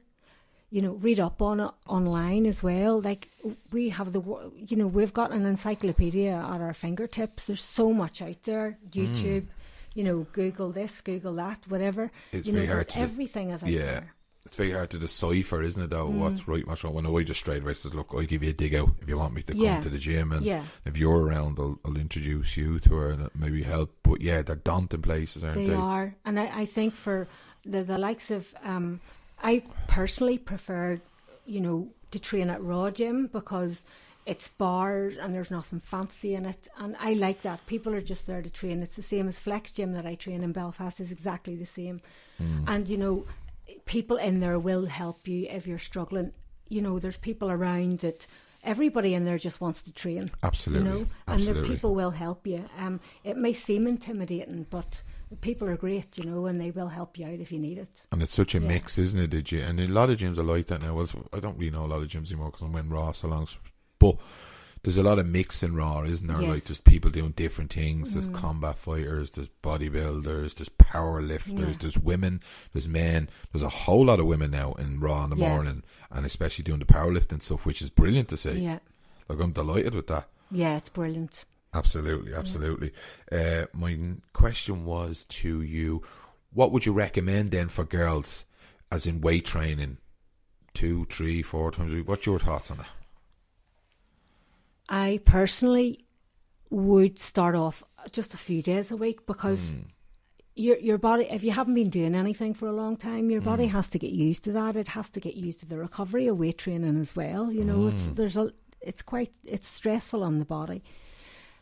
Read up on it online as well. Like, we have we've got an encyclopedia at our fingertips. There's so much out there. YouTube, Google this, Google that, whatever. It's very hard to everything is out there. It's very hard to decipher, isn't it, though, what's right, what's wrong. When I just straight away says, look, I'll give you a dig out if you want me to come to the gym, and if you're around, I'll introduce you to her and maybe help. But they're daunting places, aren't they? They are. And I think for the likes of, I personally prefer, to train at Raw Gym, because it's bars and there's nothing fancy in it, and I like that. People are just there to train. It's the same as Flex Gym that I train in Belfast, is exactly the same. And people in there will help you if you're struggling. There's people around that everybody in there just wants to train. Absolutely. And the people will help you. It may seem intimidating, but people are great, and they will help you out if you need it. And it's such a mix, isn't it? And a lot of gyms are like that now. Well, I don't really know a lot of gyms anymore because I'm in Raw so long. But there's a lot of mix in Raw, isn't there? Yes. Like, there's people doing different things. There's combat fighters, there's bodybuilders, there's power lifters, there's women, there's men. There's a whole lot of women now in Raw in the morning, and especially doing the powerlifting stuff, which is brilliant to see. Yeah. Like, I'm delighted with that. Yeah, it's brilliant. Absolutely. My question was to you, what would you recommend then for girls, as in weight training, 2, 3, 4 times a week? What's your thoughts on it? I personally would start off just a few days a week, because your body, if you haven't been doing anything for a long time, your body has to get used to that. It has to get used to the recovery of weight training as well. It's stressful on the body.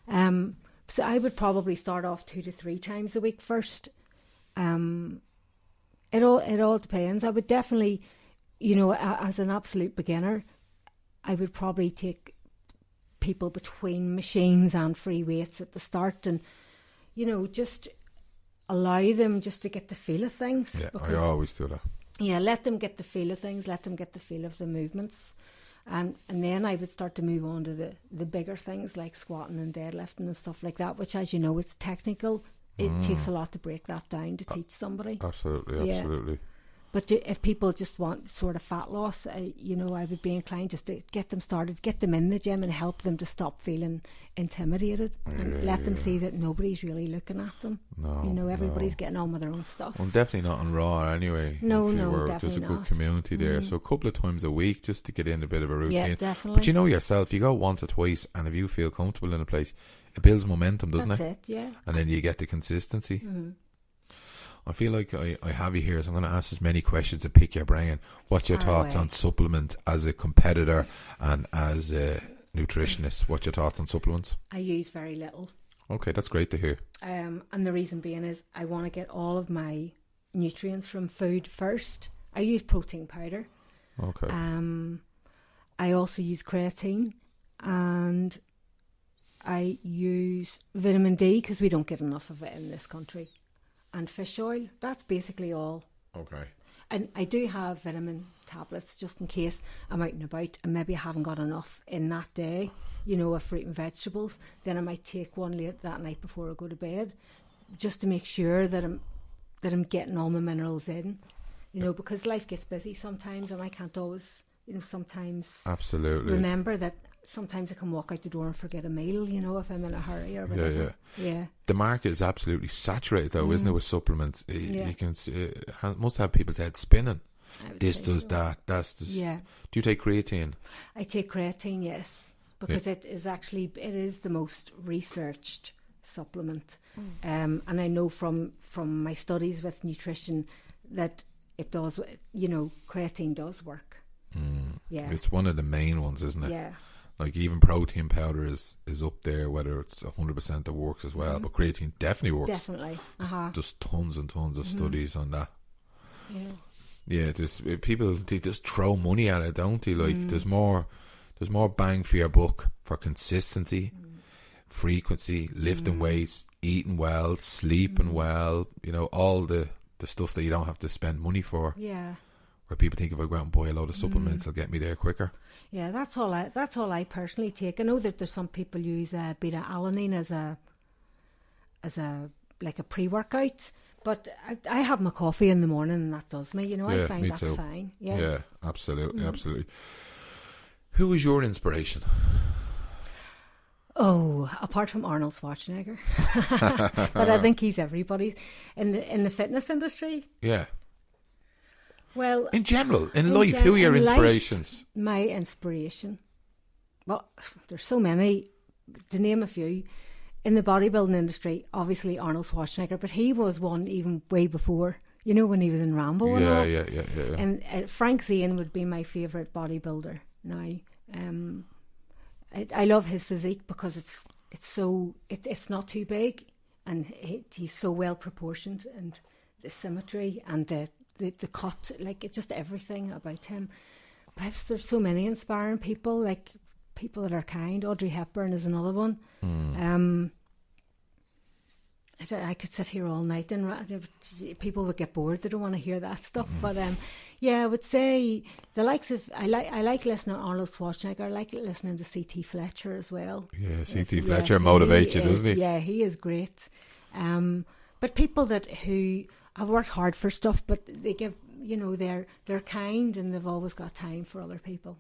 So I would probably start off 2 to 3 times a week first. It all depends. I would definitely, as an absolute beginner, I would probably take people between machines and free weights at the start, and just allow them just to get the feel of things. Yeah, I always do that. Yeah, let them get the feel of things, let them get the feel of the movements. And then I would start to move on to the bigger things like squatting and deadlifting and stuff like that, which, as you know, it's technical. It takes a lot to break that down to teach somebody. Absolutely. But if people just want sort of fat loss, I would be inclined just to get them started, get them in the gym and help them to stop feeling intimidated, and let them see that nobody's really looking at them. No, everybody's getting on with their own stuff. Well, definitely not on Raw anyway. No, definitely there's a good not. community there. So a couple of times a week just to get in a bit of a routine. Yeah, definitely. But you know yourself, you go once or twice, and if you feel comfortable in a place, it builds momentum, doesn't it? That's it, yeah. And then you get the consistency. I feel like I have you here, so I'm going to ask as many questions and pick your brain. What's your thoughts on supplements as a competitor and as a nutritionist? What's your thoughts on supplements? I use very little. Okay, that's great to hear. And the reason being is I want to get all of my nutrients from food first. I use protein powder. Okay. I also use creatine, and I use vitamin D because we don't get enough of it in this country. And fish oil. That's basically all. Okay. And I do have vitamin tablets just in case I'm out and about and maybe I haven't got enough in that day, of fruit and vegetables. Then I might take one late that night before I go to bed, just to make sure that I'm getting all my minerals in. Because life gets busy sometimes, and I can't always, sometimes absolutely remember that. Sometimes I can walk out the door and forget a meal, if I'm in a hurry or whatever. Yeah. The market is absolutely saturated, though, isn't it, with supplements? You can see, it must have people's heads spinning. This does that. That's does. Yeah. Do you take creatine? I take creatine, yes, because it is the most researched supplement, and I know from my studies with nutrition that it does. Creatine does work. Yeah. It's one of the main ones, isn't it? Yeah. Like even protein powder is up there, whether it's 100% that works as well. But creatine definitely works. Definitely. There's tons and tons of studies on that. Yeah. Yeah, people, they just throw money at it, don't they? Like there's more bang for your buck for consistency, frequency, lifting weights, eating well, sleeping well, you know, all the stuff that you don't have to spend money for. Yeah. Where people think if I go out and buy a load of supplements, they'll get me there quicker. Yeah, that's all I personally take. I know that there's some people use beta alanine as a like a pre-workout, but I have my coffee in the morning and that does me. You know, I find that's fine. Yeah, absolutely, absolutely. Who was your inspiration? Oh, apart from Arnold Schwarzenegger, but I think he's everybody's in the fitness industry. Yeah. Well, in general, in life, who are your inspirations? My inspiration. Well, there's so many. To name a few, in the bodybuilding industry, obviously Arnold Schwarzenegger, but he was one even way before. You know, when he was in Rambo. Yeah. And Frank Zane would be my favourite bodybuilder now. I love his physique because it's not too big, and he's so well proportioned, and the symmetry and the cut, like it's just everything about him. But there's so many inspiring people, like people that are kind. Audrey Hepburn is another one. I could sit here all night and people would get bored. They don't want to hear that stuff. But yeah, I would say the likes of I like listening to Arnold Schwarzenegger. I like listening to C.T. Fletcher as well. Yeah, C.T. Fletcher motivates you, doesn't he? Yeah, he is great. But people who have worked hard for stuff, but they give, you know, they're kind and they've always got time for other people.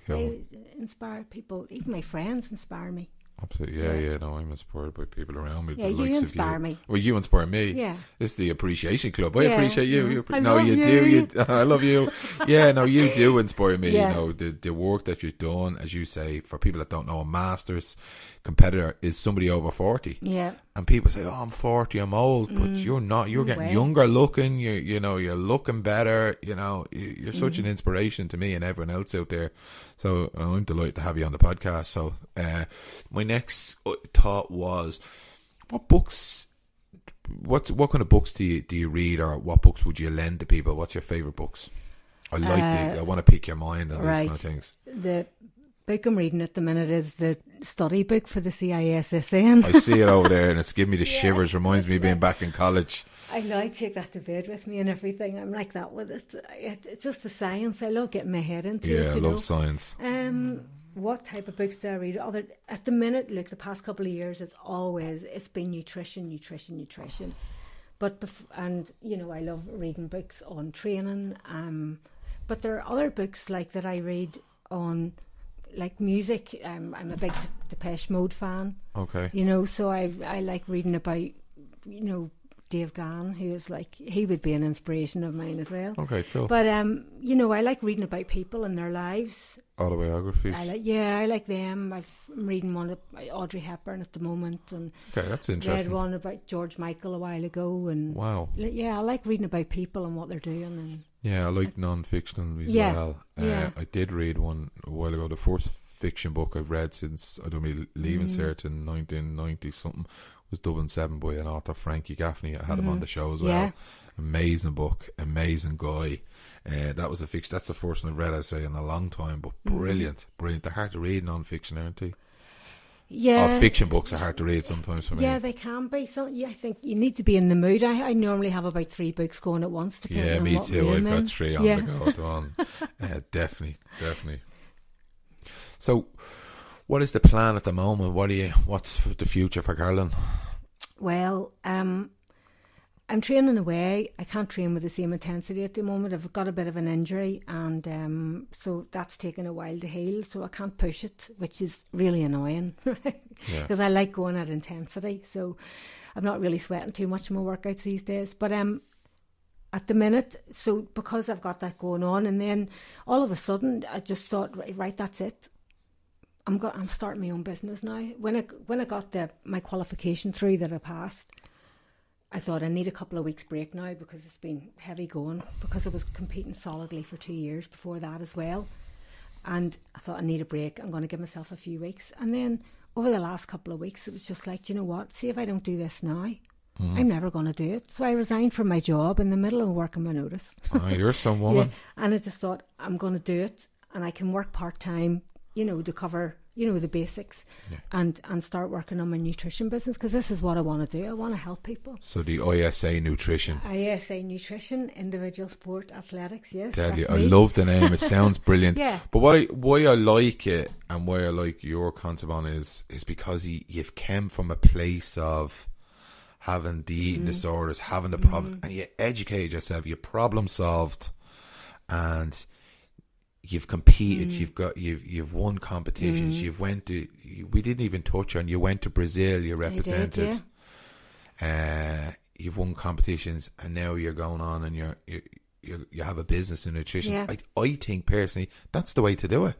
Cool. They inspire people. Even my friends inspire me. Absolutely, yeah. No, I'm inspired by people around me. Yeah, you inspire me. Well, you inspire me. Yeah, it's the appreciation club. I appreciate you. I love you. You. I love you. Yeah, no, you do inspire me. Yeah. You know, the work that you've done, as you say, for people that don't know, a masters competitor is somebody over 40. Yeah. And people say, "Oh, I'm 40, I'm old," but you're not. You're getting younger looking. You're looking better. You know, you're such an inspiration to me and everyone else out there. So I'm delighted to have you on the podcast. So my next thought was, what kind of books do you read, or what books would you lend to people? What's your favourite books? I want to pick your mind on these kind of things. The book I'm reading at the minute is the study book for the CISSN. I see it over there and it's giving me the shivers. Reminds me of being back in college. I take that to bed with me and everything. I'm like that with it. It's just the science. I love getting my head into it. Yeah, I love science. What type of books do I read? At the minute, like the past couple of years, it's been nutrition. But I love reading books on training. But there are other books like that I read on, like music. I'm a big Depeche Mode fan. Okay. You know, so I like reading about, you know, Dave Gann, who is he would be an inspiration of mine as well. Okay, cool. But you know, I like reading about people and their lives. Autobiographies. I like them. I'm reading one about Audrey Hepburn at the moment, and okay, that's interesting. Read one about George Michael a while ago, and wow. Yeah, I like reading about people and what they're doing. And yeah, I like non-fiction as well. I did read one a while ago. The first fiction book I've read since I don't know, leaving cert in 1990 something was Dublin 7 by an author, Frankie Gaffney. I had him on the show as well. Yeah. Amazing book, amazing guy. That was a fiction. That's the first one I've read, I'd say, in a long time, but brilliant. They're hard to read, non-fiction, aren't they? Yeah. Or fiction books are hard to read sometimes for me. Yeah, they can be. So I think you need to be in the mood. I normally have about 3 books going at once. Yeah, me too. I've got 3 on the go. Definitely. So, what is the plan at the moment? What's the future for Carolyn? Well, I'm training away. I can't train with the same intensity at the moment. I've got a bit of an injury, and so that's taken a while to heal. So I can't push it, which is really annoying, because I like going at intensity. So I'm not really sweating too much in my workouts these days. But at the minute, so because I've got that going on, and then all of a sudden I just thought, right, that's it. I'm starting my own business now. When I got my qualification through that I passed, I thought I need a couple of weeks break now because it's been heavy going, because I was competing solidly for 2 years before that as well. And I thought, I need a break. I'm going to give myself a few weeks. And then over the last couple of weeks, it was just like, do you know what? See, if I don't do this now, I'm never going to do it. So I resigned from my job in the middle of working my notice. Oh, you're some woman. Yeah. And I just thought, I'm going to do it. And I can work part-time, to cover, the basics, and start working on my nutrition business, because this is what I want to do. I want to help people. So the ISA Nutrition. ISA Nutrition, Individual Sport Athletics, yes. Tell you, I love the name. It sounds brilliant. Yeah. But why I like it and why I like your concept on it is because you've come from a place of having the eating disorders, having the problem, and you educate yourself, you problem solved, and you've competed, you've won competitions, we didn't even touch on, you went to Brazil, you represented, you've won competitions, and now you're going on and you have a business in nutrition. Yeah. I think personally that's the way to do it.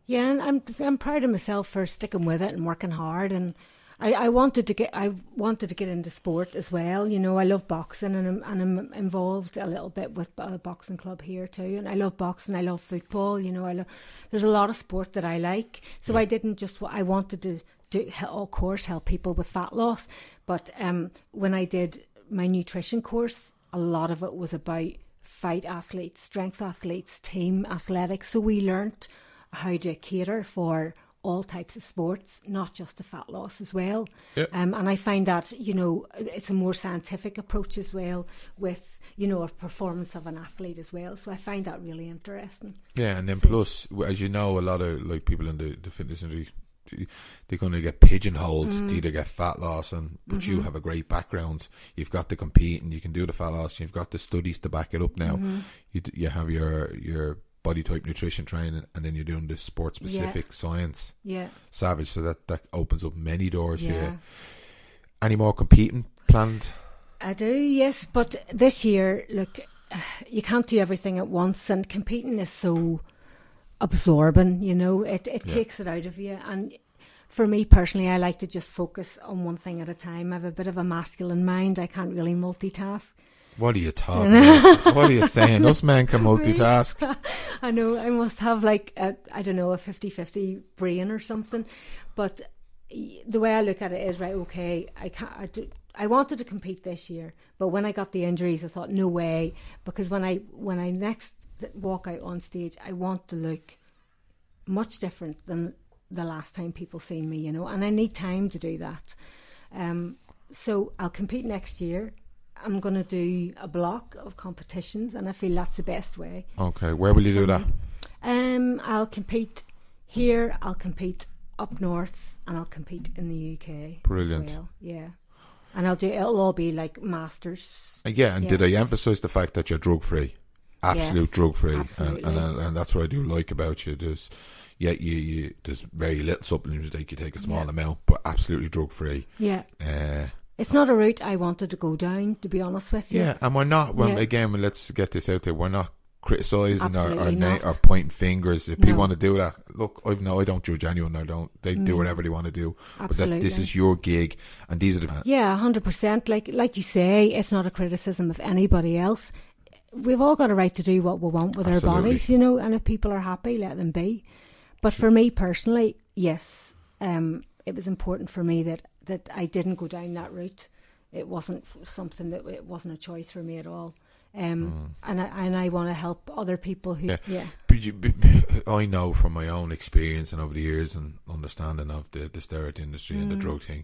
Yeah, and I'm proud of myself for sticking with it and working hard, and I wanted to get into sport as well. I love boxing, and I'm involved a little bit with a boxing club here too. And I love boxing. I love football. There's a lot of sport that I like. So I didn't I wanted to do, of course, help people with fat loss. But when I did my nutrition course, a lot of it was about fight athletes, strength athletes, team athletics. So we learnt how to cater for all types of sports, not just the fat loss as well. Yep. And I find that, it's a more scientific approach as well with, a performance of an athlete as well. So I find that really interesting. Yeah, and then plus, as you know, a lot of people in the fitness industry, they're going to get pigeonholed to either get fat loss, but you have a great background. You've got to compete and you can do the fat loss. You've got the studies to back it up now. You have your body type nutrition training, and then you're doing the sport specific science. Yeah. Savage. So that opens up many doors for you. Any more competing planned? I do, yes. But this year, look, you can't do everything at once, and competing is so absorbing, it takes it out of you. And for me personally, I like to just focus on one thing at a time. I have a bit of a masculine mind. I can't really multitask. What are you talking about? What are you saying? Us men can multitask. I know, I must have a 50-50 brain or something. But the way I look at it is, right, okay, I wanted to compete this year, but when I got the injuries, I thought, no way, because when I next walk out on stage, I want to look much different than the last time people seen me, and I need time to do that. So I'll compete next year. I'm going to do a block of competitions, and I feel that's the best way. Okay, where will you do that? I'll compete here, I'll compete up north, and I'll compete in the UK. Brilliant. As well. Yeah. And it'll all be like masters. And did I emphasise the fact that you're drug free? Absolute drug free. And that's what I do like about you. There's very little supplements that you take a small amount, but absolutely drug free. Yeah. It's not a route I wanted to go down, to be honest with you. Yeah, and we're not. Again, let's get this out there. We're not criticising or pointing fingers. If people want to do that, look, I don't judge anyone. They do whatever they want to do. Absolutely. But this is your gig, and these are the 100%. Like you say, it's not a criticism of anybody else. We've all got a right to do what we want with our bodies, and if people are happy, let them be. But for me personally, yes, it was important for me that I didn't go down that route. It wasn't something it wasn't a choice for me at all. And I want to help other people who. I know from my own experience and over the years and understanding of the steroid industry and the drug thing,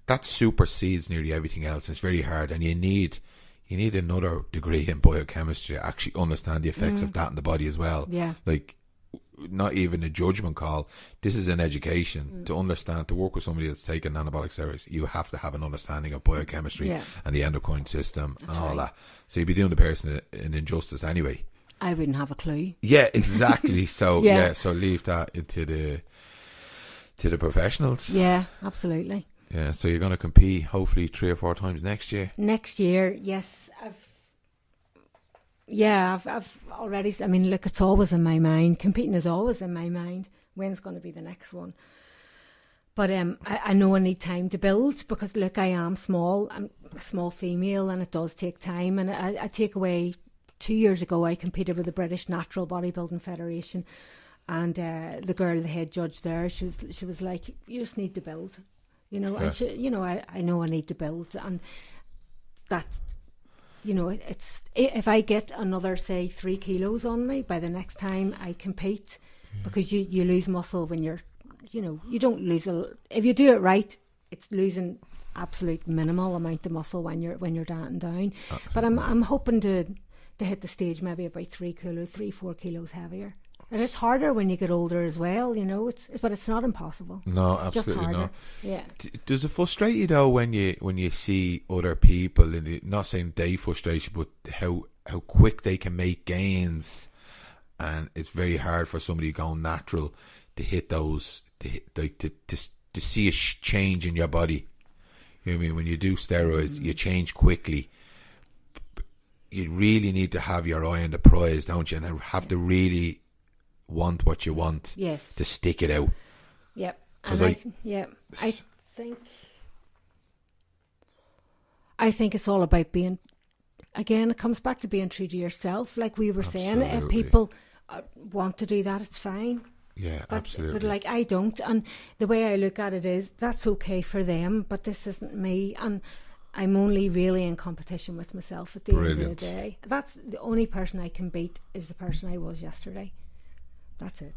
that supersedes nearly everything else. It's very hard, and you need another degree in biochemistry to actually understand the effects of that in the body as well. Yeah, not even a judgment call. This is an education to understand, to work with somebody that's taken anabolic steroids. You have to have an understanding of biochemistry and the endocrine system and all that. So you'd be doing the person an injustice anyway. I wouldn't have a clue. Yeah, exactly. So so leave that to the professionals. Yeah, absolutely. Yeah, so you're going to compete hopefully 3 or 4 times next year. Next year, yes. I've already. I mean, look, it's always in my mind. Competing is always in my mind. When's going to be the next one? But I know I need time to build, because look, I am small. I'm a small female, and it does take time. And I take away 2 years ago, I competed with the British Natural Bodybuilding Federation, And the girl, the head judge there, she was like, you just need to build, you know. And I know I need to build, and that's, you know, it's, if I get another, say, 3 kilos on me by the next time I compete, because you lose muscle when you're, you know, you don't lose if you do it right, it's losing absolute minimal amount of muscle when you're dieting down. Absolutely. But I'm hoping to hit the stage maybe about 4 kilos heavier. And it's harder when you get older as well, you know. But it's not impossible. No, it's absolutely just not. Yeah. Does it frustrate you though when you see other people, and not saying they frustrate you, but how quick they can make gains, and it's very hard for somebody going natural to hit those, to see a change in your body. You know what I mean? When you do steroids, you change quickly. You really need to have your eye on the prize, don't you? And have to really want what you want. Yes. To stick it out. Yep. And I think it's all about being, again, it comes back to being true to yourself. Like we were saying, if people want to do that, it's fine. Yeah, absolutely. But like I don't, and the way I look at it is, that's okay for them, but this isn't me, and I'm only really in competition with myself at the end of the day. That's the only person I can beat, is the person I was yesterday. That's it.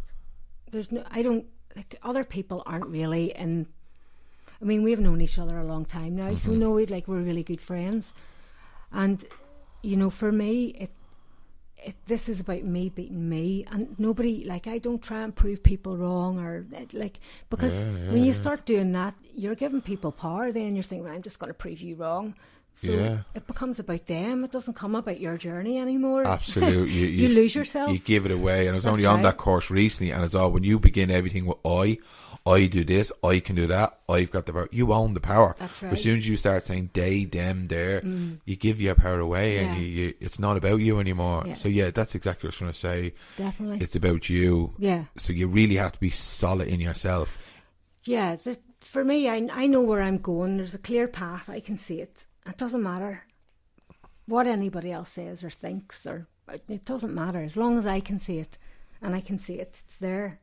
I don't, like, other people aren't really in, I mean, we've known each other a long time now, so we know we're really good friends. And, you know, for me, this is about me beating me, and nobody, like, I don't try and prove people wrong, or like, because when you start doing that, you're giving people power. Then you're thinking, well, I'm just going to prove you wrong. So it becomes about them. It doesn't come about your journey anymore. Absolutely. You lose yourself. You give it away. And I was only on that course recently, and it's all, when you begin everything with I do this, I can do that, I've got the power. You own the power. That's right. As soon as you start saying they, them, there, you give your power away, and you it's not about you anymore. Yeah. So that's exactly what I was trying to say. Definitely. It's about you. Yeah. So you really have to be solid in yourself. Yeah. For me, I know where I'm going. There's a clear path. I can see it. It doesn't matter what anybody else says or thinks, or it doesn't matter, as long as I can see it, and I can see it. It's there.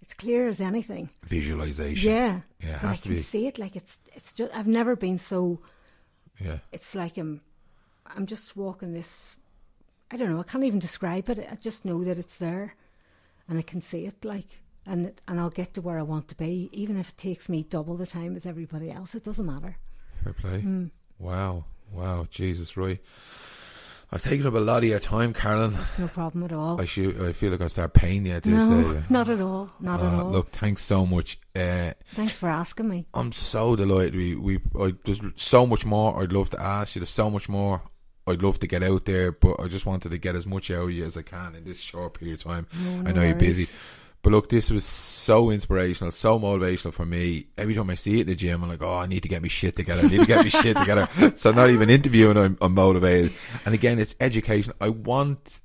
It's clear as anything. Visualization. Yeah. Yeah, it but has to be. I can see it. Like it's just, I've never been so. Yeah. It's like I'm just walking this. I don't know. I can't even describe it. I just know that it's there, and I can see it. Like, and I'll get to where I want to be, even if it takes me double the time as everybody else. It doesn't matter. Fair play. Wow, Jesus, Roy. I've taken up a lot of your time, Carolyn. It's no problem at all. I feel like I'll start paying you at this. No, not at all. Not at all. Look, thanks so much. Thanks for asking me. I'm so delighted. There's so much more I'd love to ask you. There's so much more I'd love to get out there, but I just wanted to get as much out of you as I can in this short period of time. No I know worries. you're busy. But look, this was so inspirational, so motivational for me. Every time I see it in the gym, I'm like, oh, I need to get me shit together. So I'm not even interviewing, I'm motivated. And again, it's education. I want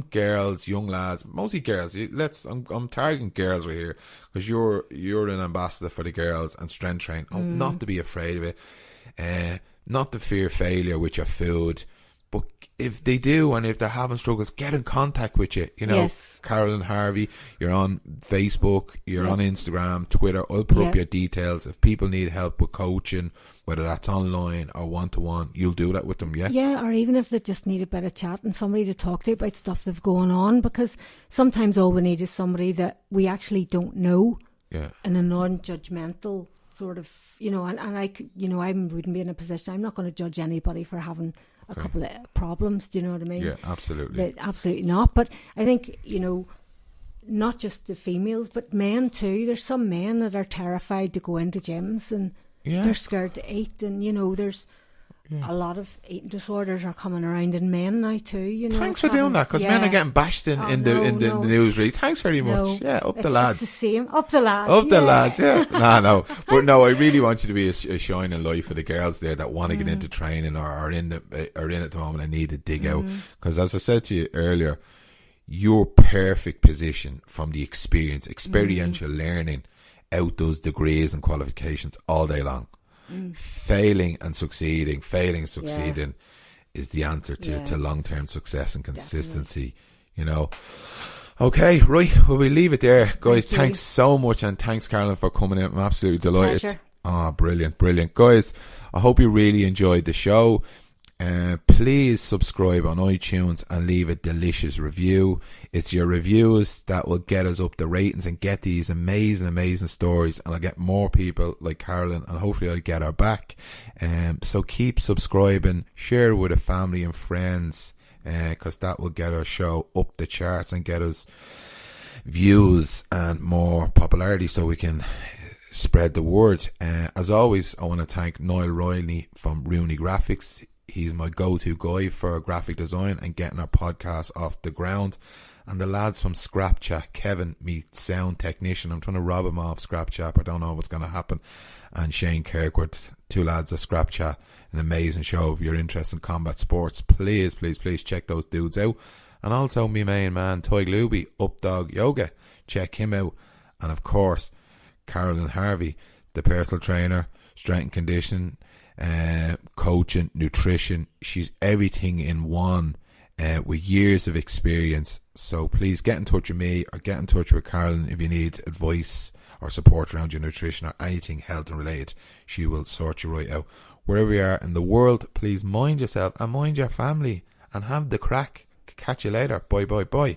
girls, young lads, mostly girls. I'm targeting girls right here, because you're an ambassador for the girls and strength train. Not to be afraid of it, not to fear failure with your food. But if they do, and if they're having struggles, get in contact with you. You know, yes. Carolyn Harvey, you're on Facebook, you're on Instagram, Twitter. I'll put up your details. If people need help with coaching, whether that's online or one-to-one, you'll do that with them, yeah? Yeah, or even if they just need a bit of chat and somebody to talk to about stuff that's going on, because sometimes all we need is somebody that we actually don't know in a non-judgmental sort of, you know, and I wouldn't be in a position, I'm not going to judge anybody for having a couple of problems, do you know what I mean? Yeah, absolutely. Absolutely not. But I think, you know, not just the females, but men too. There's some men that are terrified to go into gyms, and they're scared to eat, and, you know, there's a lot of eating disorders are coming around in men now too, you know. Thanks for doing that, because men are getting bashed in the news, really. Thanks very much. The lads. It's the same. Up the lads. Up the lads, No. But no, I really want you to be a shining light for the girls there that want to get into training or are in at the moment and need to dig out. Because as I said to you earlier, your perfect position from the experiential learning out those degrees and qualifications all day long. Failing and succeeding is the answer to long-term success and consistency. Definitely. You know, Okay, right. Well, we leave it there, guys. Thank you. Thanks so much, and thanks, Carolyn, for coming in. I'm absolutely delighted. Pleasure. Oh, brilliant, brilliant, guys. I hope you really enjoyed the show. Please subscribe on iTunes and leave a delicious review. It's your reviews that will get us up the ratings and get these amazing stories, and I'll get more people like Carolyn, and hopefully I'll get her back. So keep subscribing, share it with a family and friends, because that will get our show up the charts and get us views and more popularity, so we can spread the word. As always, I want to thank Doyle Riley from Rooney Graphics. He's my go-to guy for graphic design and getting our podcast off the ground. And the lads from Scrap Chat, Kevin, me sound technician, I'm trying to rob him off Scrap Chat, but I don't know what's going to happen. And Shane Kirkwood, two lads of Scrap Chat, an amazing show. If you're interested in combat sports, please check those dudes out. And also me main man, Toy Gluby, Up Dog Yoga, check him out. And of course, Carolyn Harvey, the personal trainer, strength and conditioning, coaching, nutrition. She's everything in one, with years of experience. So please get in touch with me or get in touch with Carolyn if you need advice or support around your nutrition or anything health and related. She will sort you right out. Wherever you are in the world, please mind yourself and mind your family and have the crack. Catch you later. Bye.